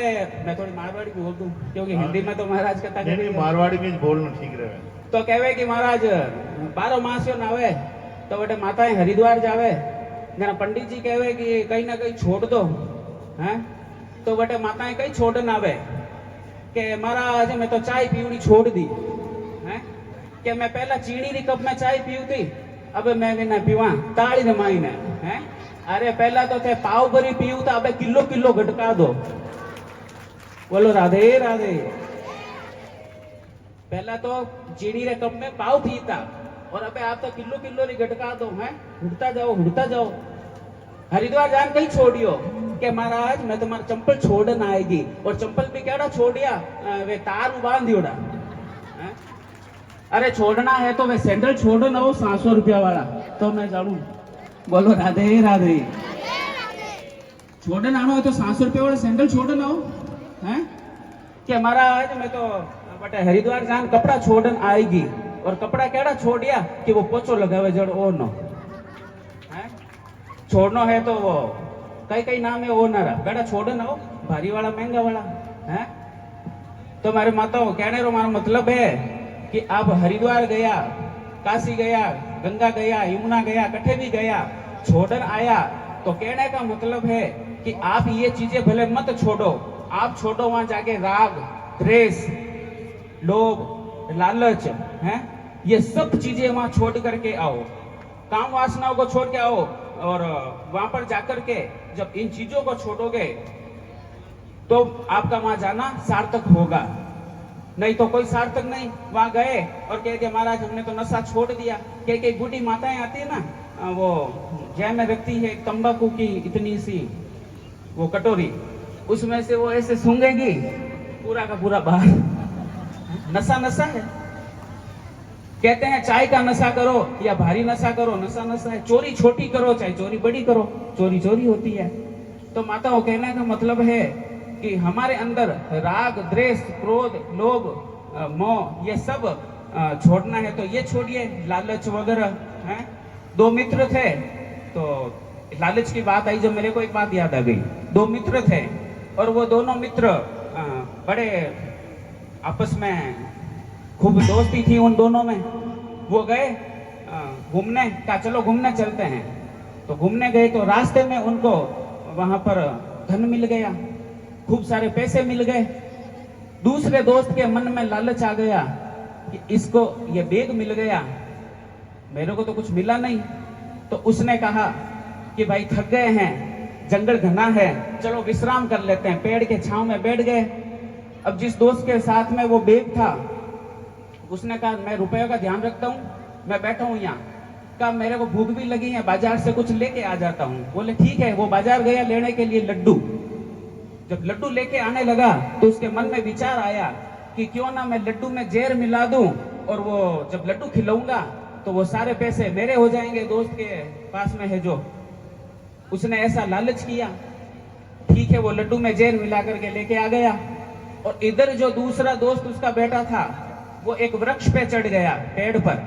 मैं थोड़ी मारवाड़ी भी बोल दूं, क्योंकि हिंदी में तो महाराज कथा नहीं, मारवाड़ी में बोलना ठीक रहे। तो कहवे कि महाराज 12 मासियों नावे तो बटे माताएं हरिद्वार जावे। जना पंडित जी कहवे कि कहीं ना कहीं छोड़ दो हैं, तो बटे माताएं कहीं छोड़ ना आवे कि महाराज मैं तो चाय पीवनी छोड़ दी है, कि मैं पहला चीनी री कप में चाय पीऊ थी, अब मैं भी ना पीवा ताड़ी ने माई ने है। अरे पहला तो थे पाव भरी पीऊ था, अब किलो किलो घटका दो। बोलो राधे राधे। पहला तो चीनी रे कप में पाव पीता, और अबे आप तो किलो किलो री घटका दो है। उड़ता जाओ। हरिद्वार जान कहीं छोड़ियो कि महाराज मैं तुम्हारा चंपल छोड़न आएगी, और चंपल भी केड़ा छोड़िया, वे तार बांध दियोड़ा। अरे छोड़ना है तो वे सैंडल छोड़ो ना, वो 700 रुपया वाला, तो मैं जानू। बोलो राधे राधे। छोड़न आनो है तो 700 रुपया वाला सैंडल छोड़न आओ है कि महाराज मैं तो बटे हरिद्वार जान कपड़ा छोड़न आएगी, और कपड़ा केड़ा छोड़िया कि वो पोछो लगावे जड़ ओ नो है। छोड़नो है तो वो कई नाम है वो ना रहा, बेटा छोड़ो ना, भारी वाला महंगा वाला है। तो मारे माताओं कहने रो मारा मतलब है कि आप हरिद्वार गया, काशी गया, गंगा गया, यमुना गया, कठे भी गया, छोड़न आया, तो कहने का मतलब है कि आप ये चीजें भले मत छोड़ो, आप छोड़ो वहां जाके राग, द्वेष, लोभ, लालच है, ये सब चीजें वहां छोड़ करके आओ, काम वासनाओं को छोड़ के आओ। और वहां पर जाकर के जब इन चीजों को छोड़ोगे तो आपका वहां जाना सार्थक होगा, नहीं तो कोई सार्थक नहीं। वहां गए और कह दिया महाराज हमने तो नशा छोड़ दिया। कई बूढ़ी माताएं आती है ना, वो जय में रखती है तंबाकू की इतनी सी वो कटोरी, उसमें से वो ऐसे सूंघेगी पूरा का पूरा बाहर। नशा है। कहते हैं चाय का नशा करो या भारी नशा करो, नशा है। चोरी छोटी करो चाहे चोरी बड़ी करो, चोरी होती है। तो माताओं कहने का मतलब है कि हमारे अंदर राग, द्वेष, क्रोध, लोभ, मोह ये सब छोड़ना है तो ये छोड़िए, लालच वगैरह हैं। 2 मित्र थे, तो लालच की बात आई जब मेरे को एक बात याद आ गई। 2 मित्र थे और वो दोनों मित्र बड़े आपस में खूब दोस्ती थी उन दोनों में। वो गए घूमने का, चलो घूमने चलते हैं। तो घूमने गए तो रास्ते में उनको वहां पर धन मिल गया, खूब सारे पैसे मिल गए। दूसरे दोस्त के मन में लालच आ गया कि इसको ये बैग मिल गया, मेरे को तो कुछ मिला नहीं। तो उसने कहा कि भाई थक गए हैं, जंगल घना है, चलो विश्राम कर लेते हैं। पेड़ के छांव में बैठ गए। अब जिस दोस्त के साथ में वो बैग था, उसने कहा मैं रुपयों का ध्यान रखता हूँ, मैं बैठा हूँ यहाँ। कहा मेरे को भूख भी लगी है, बाजार से कुछ लेके आ जाता हूँ। बोले ठीक है। वो बाजार गया लेने के लिए लड्डू। जब लड्डू लेके आने लगा तो उसके मन में विचार आया कि क्यों ना मैं लड्डू में जहर मिला दूं, और वो जब लड्डू खिलाऊंगा तो वो सारे पैसे मेरे हो जाएंगे, दोस्त के पास में है जो। उसने ऐसा लालच किया। ठीक है, वो लड्डू में जहर मिला करके लेके आ गया। और इधर जो दूसरा दोस्त उसका बेटा था, वो एक वृक्ष पे चढ़ गया, पेड़ पर।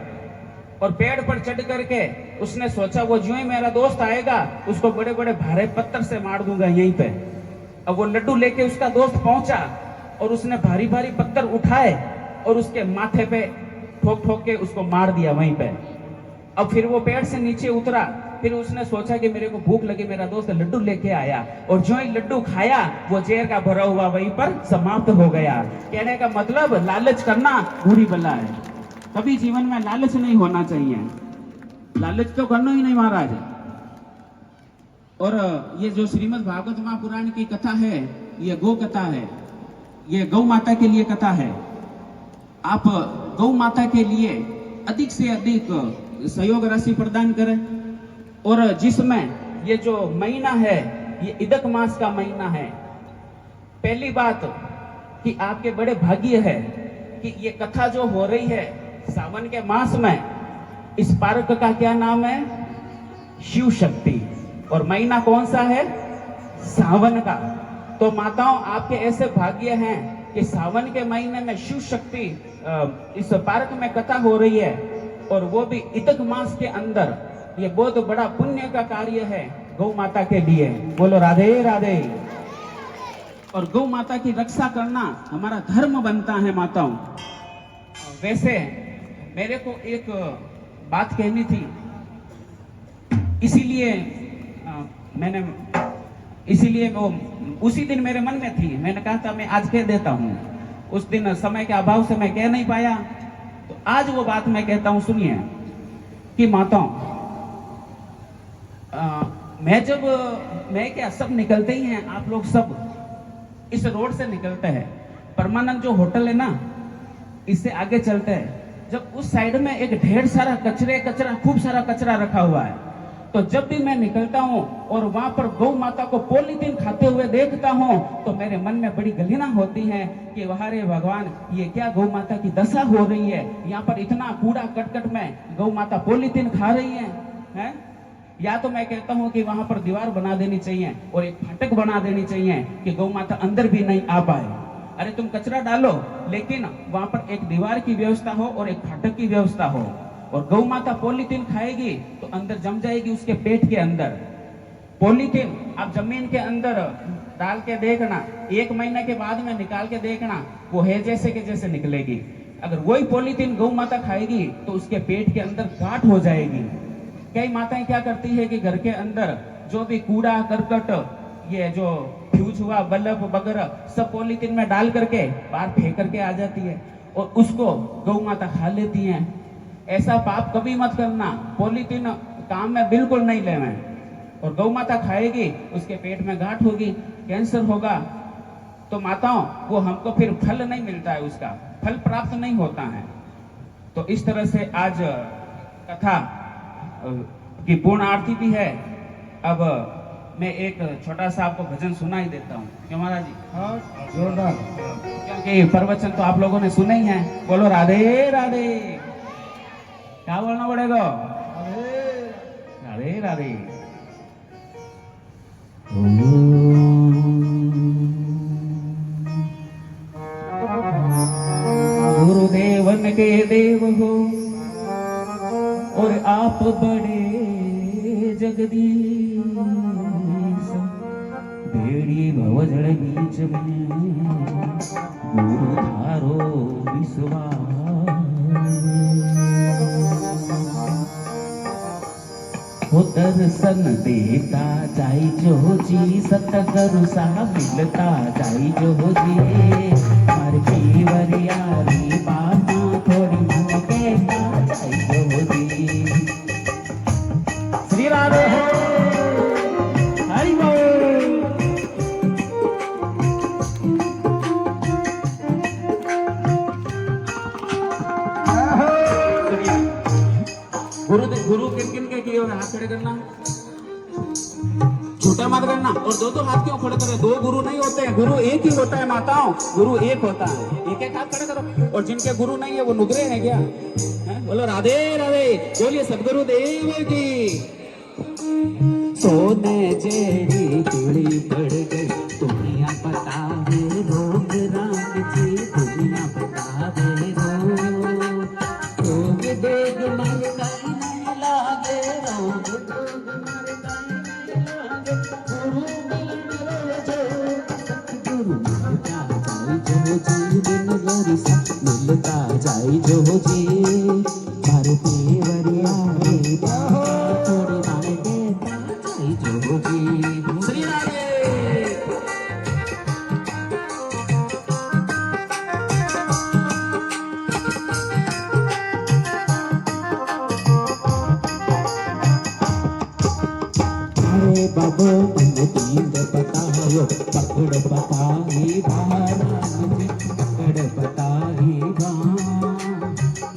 और पेड़ पर चढ़ करके उसने सोचा वो ज्यों ही मेरा दोस्त आएगा उसको बड़े बड़े भारे पत्थर से मार दूंगा यहीं पे। अब वो लड्डू लेके उसका दोस्त पहुंचा और उसने भारी भारी पत्थर उठाए और उसके माथे पे ठोक ठोक के उसको मार दिया वहीं पे। अब फिर वो पेड़ से नीचे उतरा। फिर उसने सोचा कि मेरे को भूख लगी, मेरा दोस्त लड्डू लेके आया, और जो ही लड्डू खाया वो जहर का भरा हुआ वहीं पर समाप्त हो गया। कहने का मतलब लालच करना बुरी बला है। कभी जीवन में लालच नहीं होना चाहिए। लालच तो करना ही नहीं महाराज। और ये जो श्रीमद् भागवत महापुराण की कथा है, ये गौ कथा है, ये गौ माता के लिए कथा है। आप गौ माता के लिए अधिक से अधिक सहयोग राशि प्रदान करें। और जिसमें ये जो महीना है, ये इदक मास का महीना है। पहली बात कि आपके बड़े भाग्य है कि ये कथा जो हो रही है सावन के मास में, इस पार्क का क्या नाम है? शिव शक्ति। और महीना कौन सा है? सावन का। तो माताओं, आपके ऐसे भाग्य हैं कि सावन के महीने में शिव शक्ति इस पार्क में कथा हो रही है, और वो भी इदक मास के अंदर। ये बहुत बड़ा पुण्य का कार्य है गौ माता के लिए। बोलो राधे राधे। और गौ माता की रक्षा करना हमारा धर्म बनता है माताओं। वैसे मेरे को एक बात कहनी थी, इसीलिए वो उसी दिन मेरे मन में थी। मैंने कहा था मैं आज कह देता हूँ। उस दिन समय के अभाव से मैं कह नहीं पाया, तो आज वो बात मैं कहता हूँ। सुनिए कि माताओं, मैं क्या सब निकलते ही हैं, आप लोग सब इस रोड से निकलते हैं। परमानंद जो होटल है ना, इससे आगे चलते हैं। जब उस साइड में एक ढेर सारा कचरा खूब सारा कचरा रखा हुआ है, तो जब भी मैं निकलता हूँ और वहां पर गौ माता को पॉलीथीन खाते हुए देखता हूँ, तो मेरे मन में बड़ी गलीना होती है कि वाह रे भगवान, ये क्या गौ माता की दशा हो रही है। यहाँ पर इतना कूड़ा कटकट में गौ माता पॉलीथीन खा रही है? या तो मैं कहता हूँ कि वहां पर दीवार बना देनी चाहिए और एक फाटक बना देनी चाहिए कि गौ माता अंदर भी नहीं आ पाए। अरे तुम कचरा डालो, लेकिन वहां पर एक दीवार की व्यवस्था हो और एक फाटक की व्यवस्था हो। और गौ माता पॉलीथीन खाएगी तो अंदर जम जाएगी उसके पेट के अंदर। पॉलीथीन आप जमीन के अंदर डाल के देखना, 1 महीने के बाद में निकाल के देखना, वो है जैसे के जैसे निकलेगी। अगर वही पॉलीथीन गौ माता खाएगी तो उसके पेट के अंदर गांठ हो जाएगी। कई माताएं क्या करती है कि घर के अंदर जो भी कूड़ा करकट, ये जो फ्यूज हुआ, बल्ब वगैरह, सब पॉलीथीन में डाल करके बाहर फेंक करके आ जाती है और उसको गौ माता खा लेती हैं। ऐसा पाप कभी मत करना। पॉलीथीन काम में बिल्कुल नहीं लेना। और गौ माता खाएगी, उसके पेट में गांठ होगी, कैंसर होगा। तो माताओं, वो हमको फिर फल नहीं मिलता है, उसका फल प्राप्त नहीं होता है। तो इस तरह से आज कथा की पूर्ण आरती भी है। अब मैं एक छोटा सा आपको भजन सुना ही देता हूँ। क्यों महाराज जी? हाँ, जोरदार। क्योंकि प्रवचन तो आप लोगों ने सुने ही हैं। बोलो राधे राधे। क्या बोलना पड़ेगा? राधे राधे। गुरुदेवन के देव हो और आप बड़े जगदीश, भेड़ी भवजड़ बीच में गुरु धारो विश्वास। हो दर्शन देता जाई जो जी, सतगुरु सा मिलता जाई जो जी। मर जीवरियारी बाता थोड़ी मन कहता जाई जो जी। श्री राधे। गुरु किन किन के किए हुए हाथ खड़े करना, छोटा मत करना। और दो दो हाथ क्यों खड़े करे? दो गुरु नहीं होते हैं, गुरु एक ही होता है माताओं, गुरु एक होता है। एक एक हाथ खड़े करो। और जिनके गुरु नहीं है वो नुगरे हैं क्या? बोलो राधे राधे, बोलिए सदगुरु देव की। सोने जेरी पीड़ी पड़ गई, दुनिया बतावे रोग राम जी, दुनिया बतावे रोग देग मर कहीं नहीं लागे, रोग देग मर कहीं नहीं लागे, गुरु मिलन रोजो, सतगुरु मिलता जाए जो जी, दिन गरी सब मिलता जाए जो जी, मारती वरिया रे थोड़ी मारे देता जाए जो जी। श्री राधे। अरे बाबो तुम तींद बतायो, पकड़ बताई बाराम जी, पकड़ बताई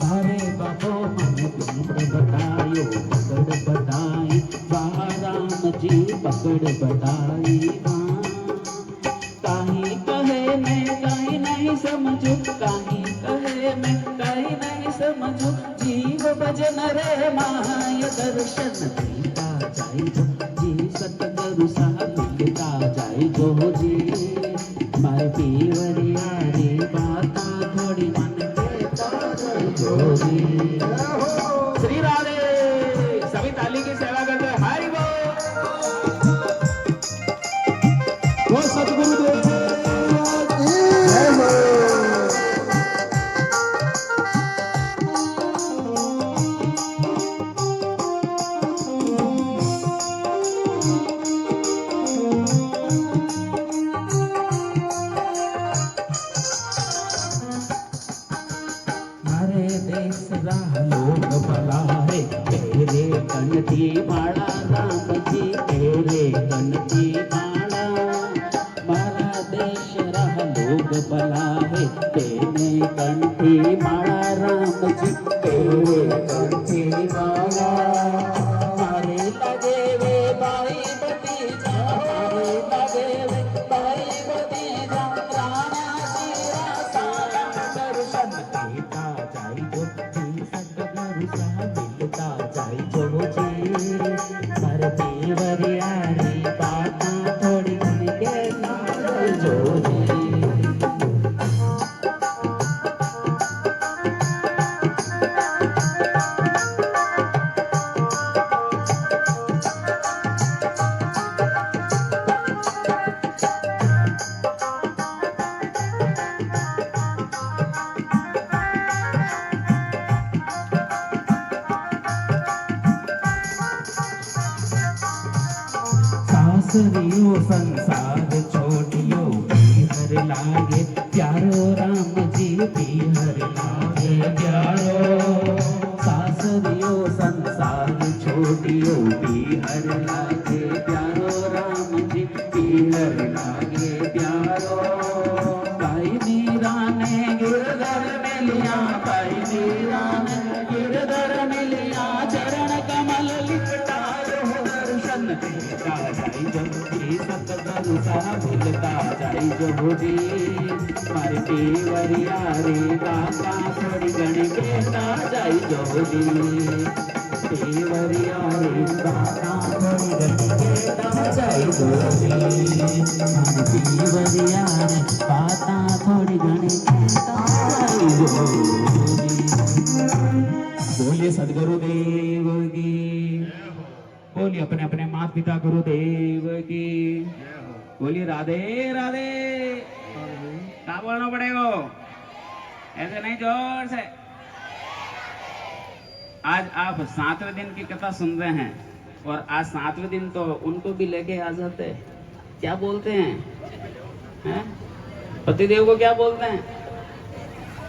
अरे बाबो मन तींद बतायो, पकड़ बताई बाराम जी, पकड़ बताई काहीं कहे मैं काहीं नहीं समझू, काहीं कहे मैं काहीं नहीं समझू, जीव भजन रे माय दर्शन देता जाए जो जी, सतगुरु साहब मिलता जाए जो जी, मारे पीवरिया रे बाता थोड़ी मन देता जाए जो जी। श्री राधे। सभी ताली की सेवा करते हैं। हरि बोल सतगुरु देव की। हरे देश लोग भला है, तेरे कनती माला राम जी, तेरे कनती माला, मारा देश रहा लोग भला है, तेरे कनती माला राम जी, तेरे कनती माला, मारे लगे वे भाई भतीजा, मारे लगे वे भाई भतीजा, राणा तेरा सारा दर्शन देता जाए जो जी, सतगुरु साहब मिलता जाए जो जी, मर देवरिया रे बाता थोड़ी मन के नाल जो जी। सासरियो संसार छोटियो, पीहर लागे प्यारो राम जी, पीहर लागे प्यारो, सासरियो संसार छोटियो, पीहर लागे प्यारो राम जी, पीहर लागे प्यारो, भाई मीरा ने गिरधर में लिया, भाई मीरा ने गिरधर में लिया, चरण कमल लिपटा दर्शन देता जाए जो जी, सतगुरु साहब मिलता जाए जो जी, मारे पीवरिया रे बाता थोड़ी गण बेटा जाए जो जी, पीवरिया रे बाता थोड़ी गण बेटा जाए जो जी, मारे पीवरिया रे बाता थोड़ी गण बेटा जाए जो जी। बोलिए सदगुरु देव की। बोलिए अपने अपने माता पिता गुरुदेव की। बोलिए राधे राधे। क्या बोलना पड़ेगा? ऐसे नहीं, जोर से। आज आप 7वें दिन की कथा सुन रहे हैं, और आज 7वें दिन तो उनको भी लेके आ जाते। क्या बोलते हैं? पतिदेव को क्या बोलते हैं?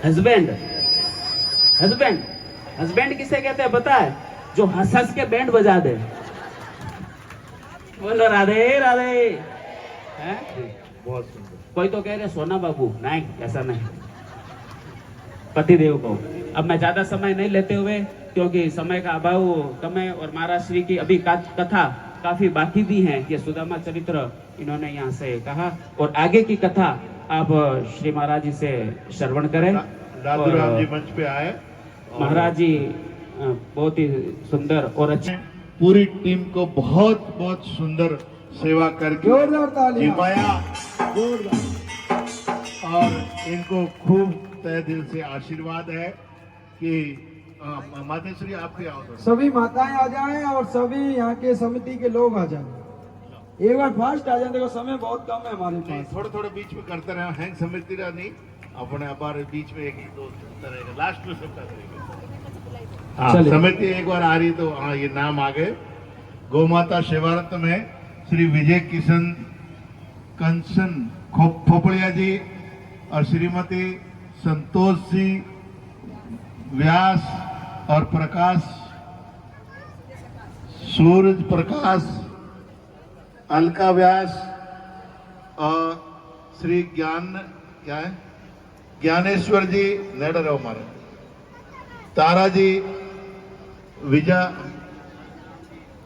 हस्बैंड। हस्बैंड हस्बैंड किसे कहते हैं पता है? जो हंस हंस के बैंड बजा दे। बोलो राधे राधे। बहुत सुंदर। कोई तो कह रहे सोना बाबू, नहीं ऐसा नहीं। पतिदेव को अब मैं ज्यादा समय नहीं लेते हुए क्योंकि समय का अभाव कम है और महाराज श्री की अभी कथा काफी बाकी भी है। ये सुदामा चरित्र इन्होंने यहाँ से कहा और आगे की कथा आप श्री महाराज जी से श्रवण करें। दादूराम जी मंच पे आए। महाराज जी बहुत ही सुंदर और अच्छे, पूरी टीम को बहुत बहुत सुंदर सेवा करके जोरदार तालियां। निभाया जोरदार। और इनको खूब तहे दिल से आशीर्वाद है कि मातेश्वरी आप भी आओ थोड़ा। सभी माताएं आ जाएं और सभी यहाँ के समिति के लोग आ जाएं। एक बार फास्ट आ जाए, देखो समय बहुत कम है हमारे नहीं, पास। थोड़े थोड़े बीच में करते रहे, हैंग समिति रहा नहीं अपने हमारे बीच में एक ही दो चलता रहेगा, लास्ट में सबका करेगा। हाँ, चलिए। समिति एक बार आ रही तो हाँ ये नाम आ गए। गौमाता सेवारत में श्री विजय किशन कंचन खोपड़िया जी और श्रीमती संतोष जी व्यास और प्रकाश सूरज प्रकाश अलका व्यास और श्री क्या है ज्ञानेश्वर जी नेडर हमारे तारा जी विजा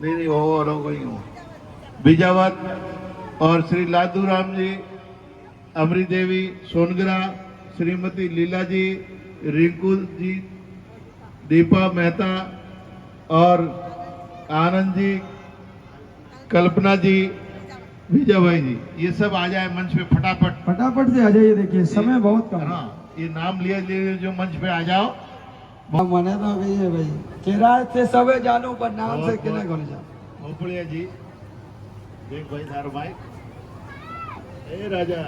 नहीं वो और हो गई हूँ विजावत और श्री लादूराम जी अमरी देवी सोनगरा श्रीमती लीला जी रिंकू जी दीपा मेहता और आनंद जी कल्पना जी विजय भाई जी ये सब आ जाए मंच पे फटाफट। फटाफट से आ जाइए, देखिए समय बहुत कम है। हाँ ये नाम लिए जो मंच पे आ जाओ। मने तो गई है भाई, किराए से सबे जानू पर नाम से बहुत- किने कोने जा। खोपड़िया जी देख भाई दारू भाई ए राजा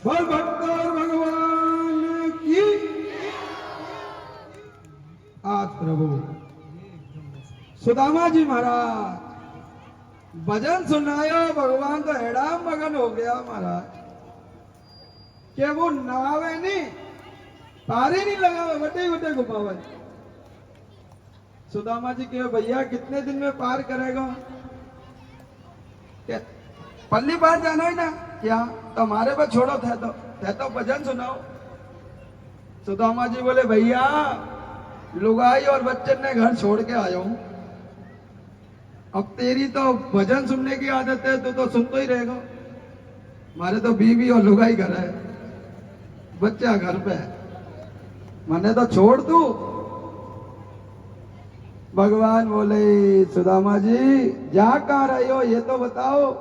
बोल भक्त और भगवान की। आज प्रभु सुदामा जी महाराज भजन सुनायो, भगवान तो हैरान मगन हो गया महाराज कि वो नावे नहीं पार ही नहीं लगा, वटे वटे घुमावे। सुदामा जी के भैया कितने दिन में पार करेगा? क्या पल्ली पार जाना है ना क्या? तुम्हारे पर छोड़ो थे तो भजन सुनाओ। सुदामा जी बोले भैया लुगाई और बच्चन ने घर छोड़ के आया हूं, अब तेरी तो भजन सुनने की आदत है, तो सुन तो ही रहेगा। हमारे तो बीवी और लुगाई घर है, बच्चा घर पे है, मैंने तो छोड़ दू। भगवान बोले सुदामा जी जा कहाँ रहे हो ये तो बताओ,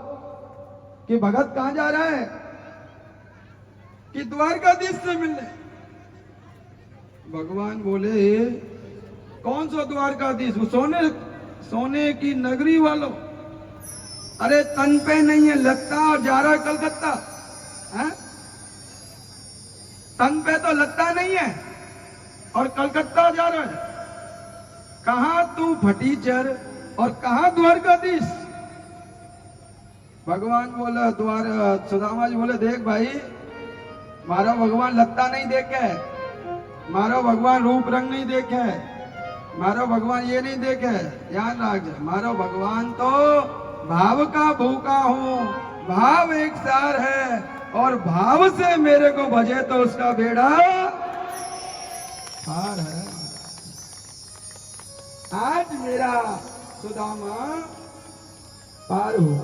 कि भगत कहाँ जा रहा है, कि द्वारकाधीश से मिलने। भगवान बोले कौन सा द्वारकाधीश? वो सोने की नगरी वालों। अरे तन पे नहीं है लत्ता और जा रहा है कलकत्ता है? तन पे तो लत्ता नहीं है और कलकत्ता जा रहा है। कहां तू फटीचर और कहां द्वारकाधीश? भगवान बोला सुदामा जी बोले देख भाई मारो भगवान लत्ता नहीं देखे, मारो भगवान रूप रंग नहीं देखे, मारो भगवान ये नहीं देखे, ध्यान रख। मारो भगवान तो भाव का भूखा हूँ, भाव एक सार है और भाव से मेरे को भजे तो उसका बेड़ा पार है। आज मेरा सुदामा पार हुआ।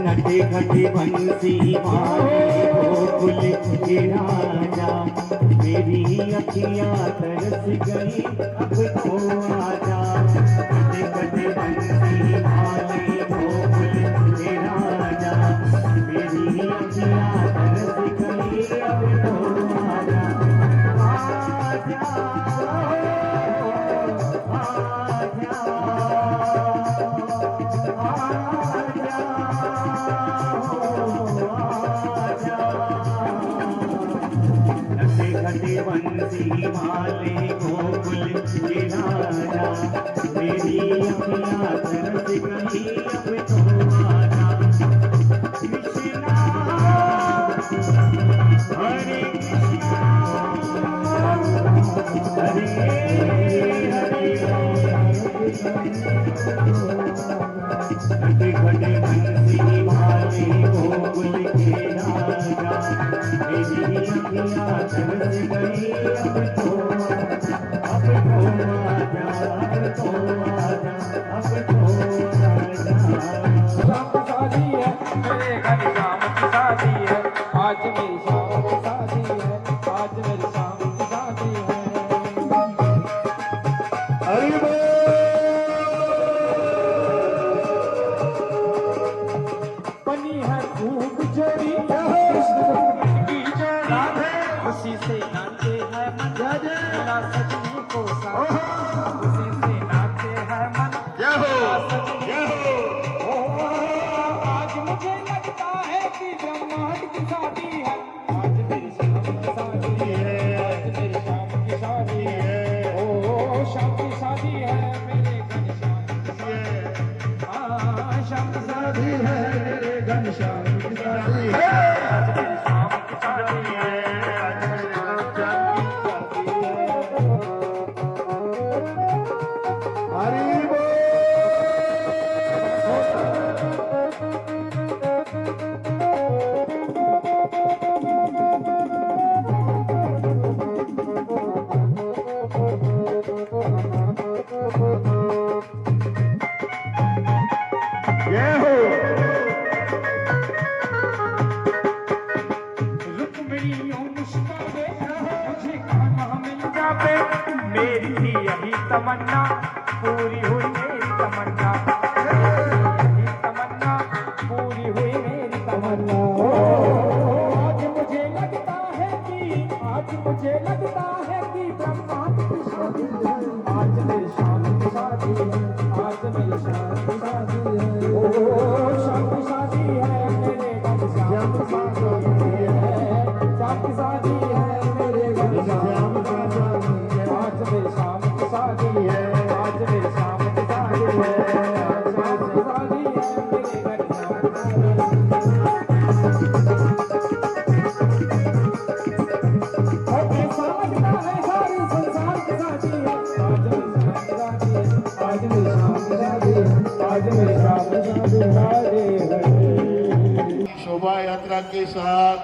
नटे खटे बंसी मारे गोकुल के राजा, मेरी अखियाँ तरस गई अब तो आजा। नटे खटे बंसी मारे गोकुल के राजा, मेरी अखियाँ तरस गई अब तो आजा। आजा घटे बंसी माले गोकुल के राजा, मेरी अखियाँ तरस गई अब तो आजा। कृष्णा हरे कृष्णा हरे हरे। घटे घटे बंसी माले गोकुल के राजा, मेरी अखियाँ तरस गई अब तो आजा, अब तो आजा, अब तो आजा, अब तो आजा। शाम की शादी है मेरे घर, शाम की शादी है आज मेरी, शाम की शादी है आज मेरी, शाम की शादी है। हरि बोल। बनी है खूब जोड़ी कृष्ण की जोड़ी, खुशी से नाचे है मन, मेरा सजनी को साथ, खुशी से नाचे है मन, मेरा सजनी को। आज मुझे लगता है कि ब्रह्मांड की शादी है, आज मेरी शाम की शादी है, आज मेरी शाम की शादी है। ओ शाम की शादी है मेरे घर, शाम की शादी है, हाँ शाम की शादी है मेरे घर, शाम की शादी है, आज मेरी शाम की शादी है, आज मेरी शाम की शादी है। हरि बोल। जय हो। रुक्मिणियों मुस्काने मुझे खाना मिल जावे, मेरी थी यही तमन्ना पूरी हुई मेरी तमन्ना, यही तमन्ना पूरी हुई मेरी तमन्ना। आज मुझे लगता है कि, आज मुझे लगता है कि ब्रह्मांड की शादी है, आज मेरी शाम की शादी है, आज मेरी शाम की शादी है। ओ शाम की शादी है मेरे घर, शाम की शादी है, शाम की शादी है मेरे घर, शाम की शादी है, आज मेरी शाम की शादी है, आज मेरी शाम की शादी है, आज शाम की शादी है मेरे घर, शाम की शादी है। और ऐसा लगता है सारी संसार की शादी है, आज मेरी शाम की शादी है, आज मेरी शाम की शादी है, आज मेरी शाम की शादी है। शोभा यात्रा के साथ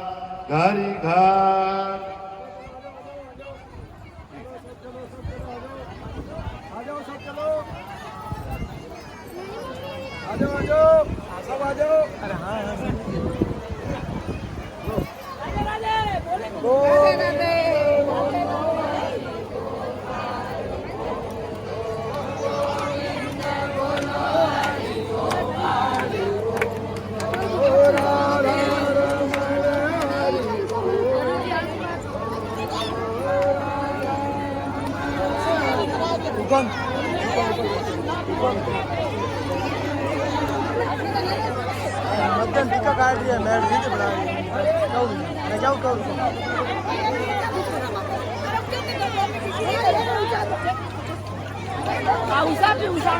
घारी घाट मध्यम टीका काट दिया, मैं ठीक बना मैं जाऊँ कब उषा भी उषा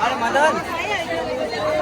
अरे मदन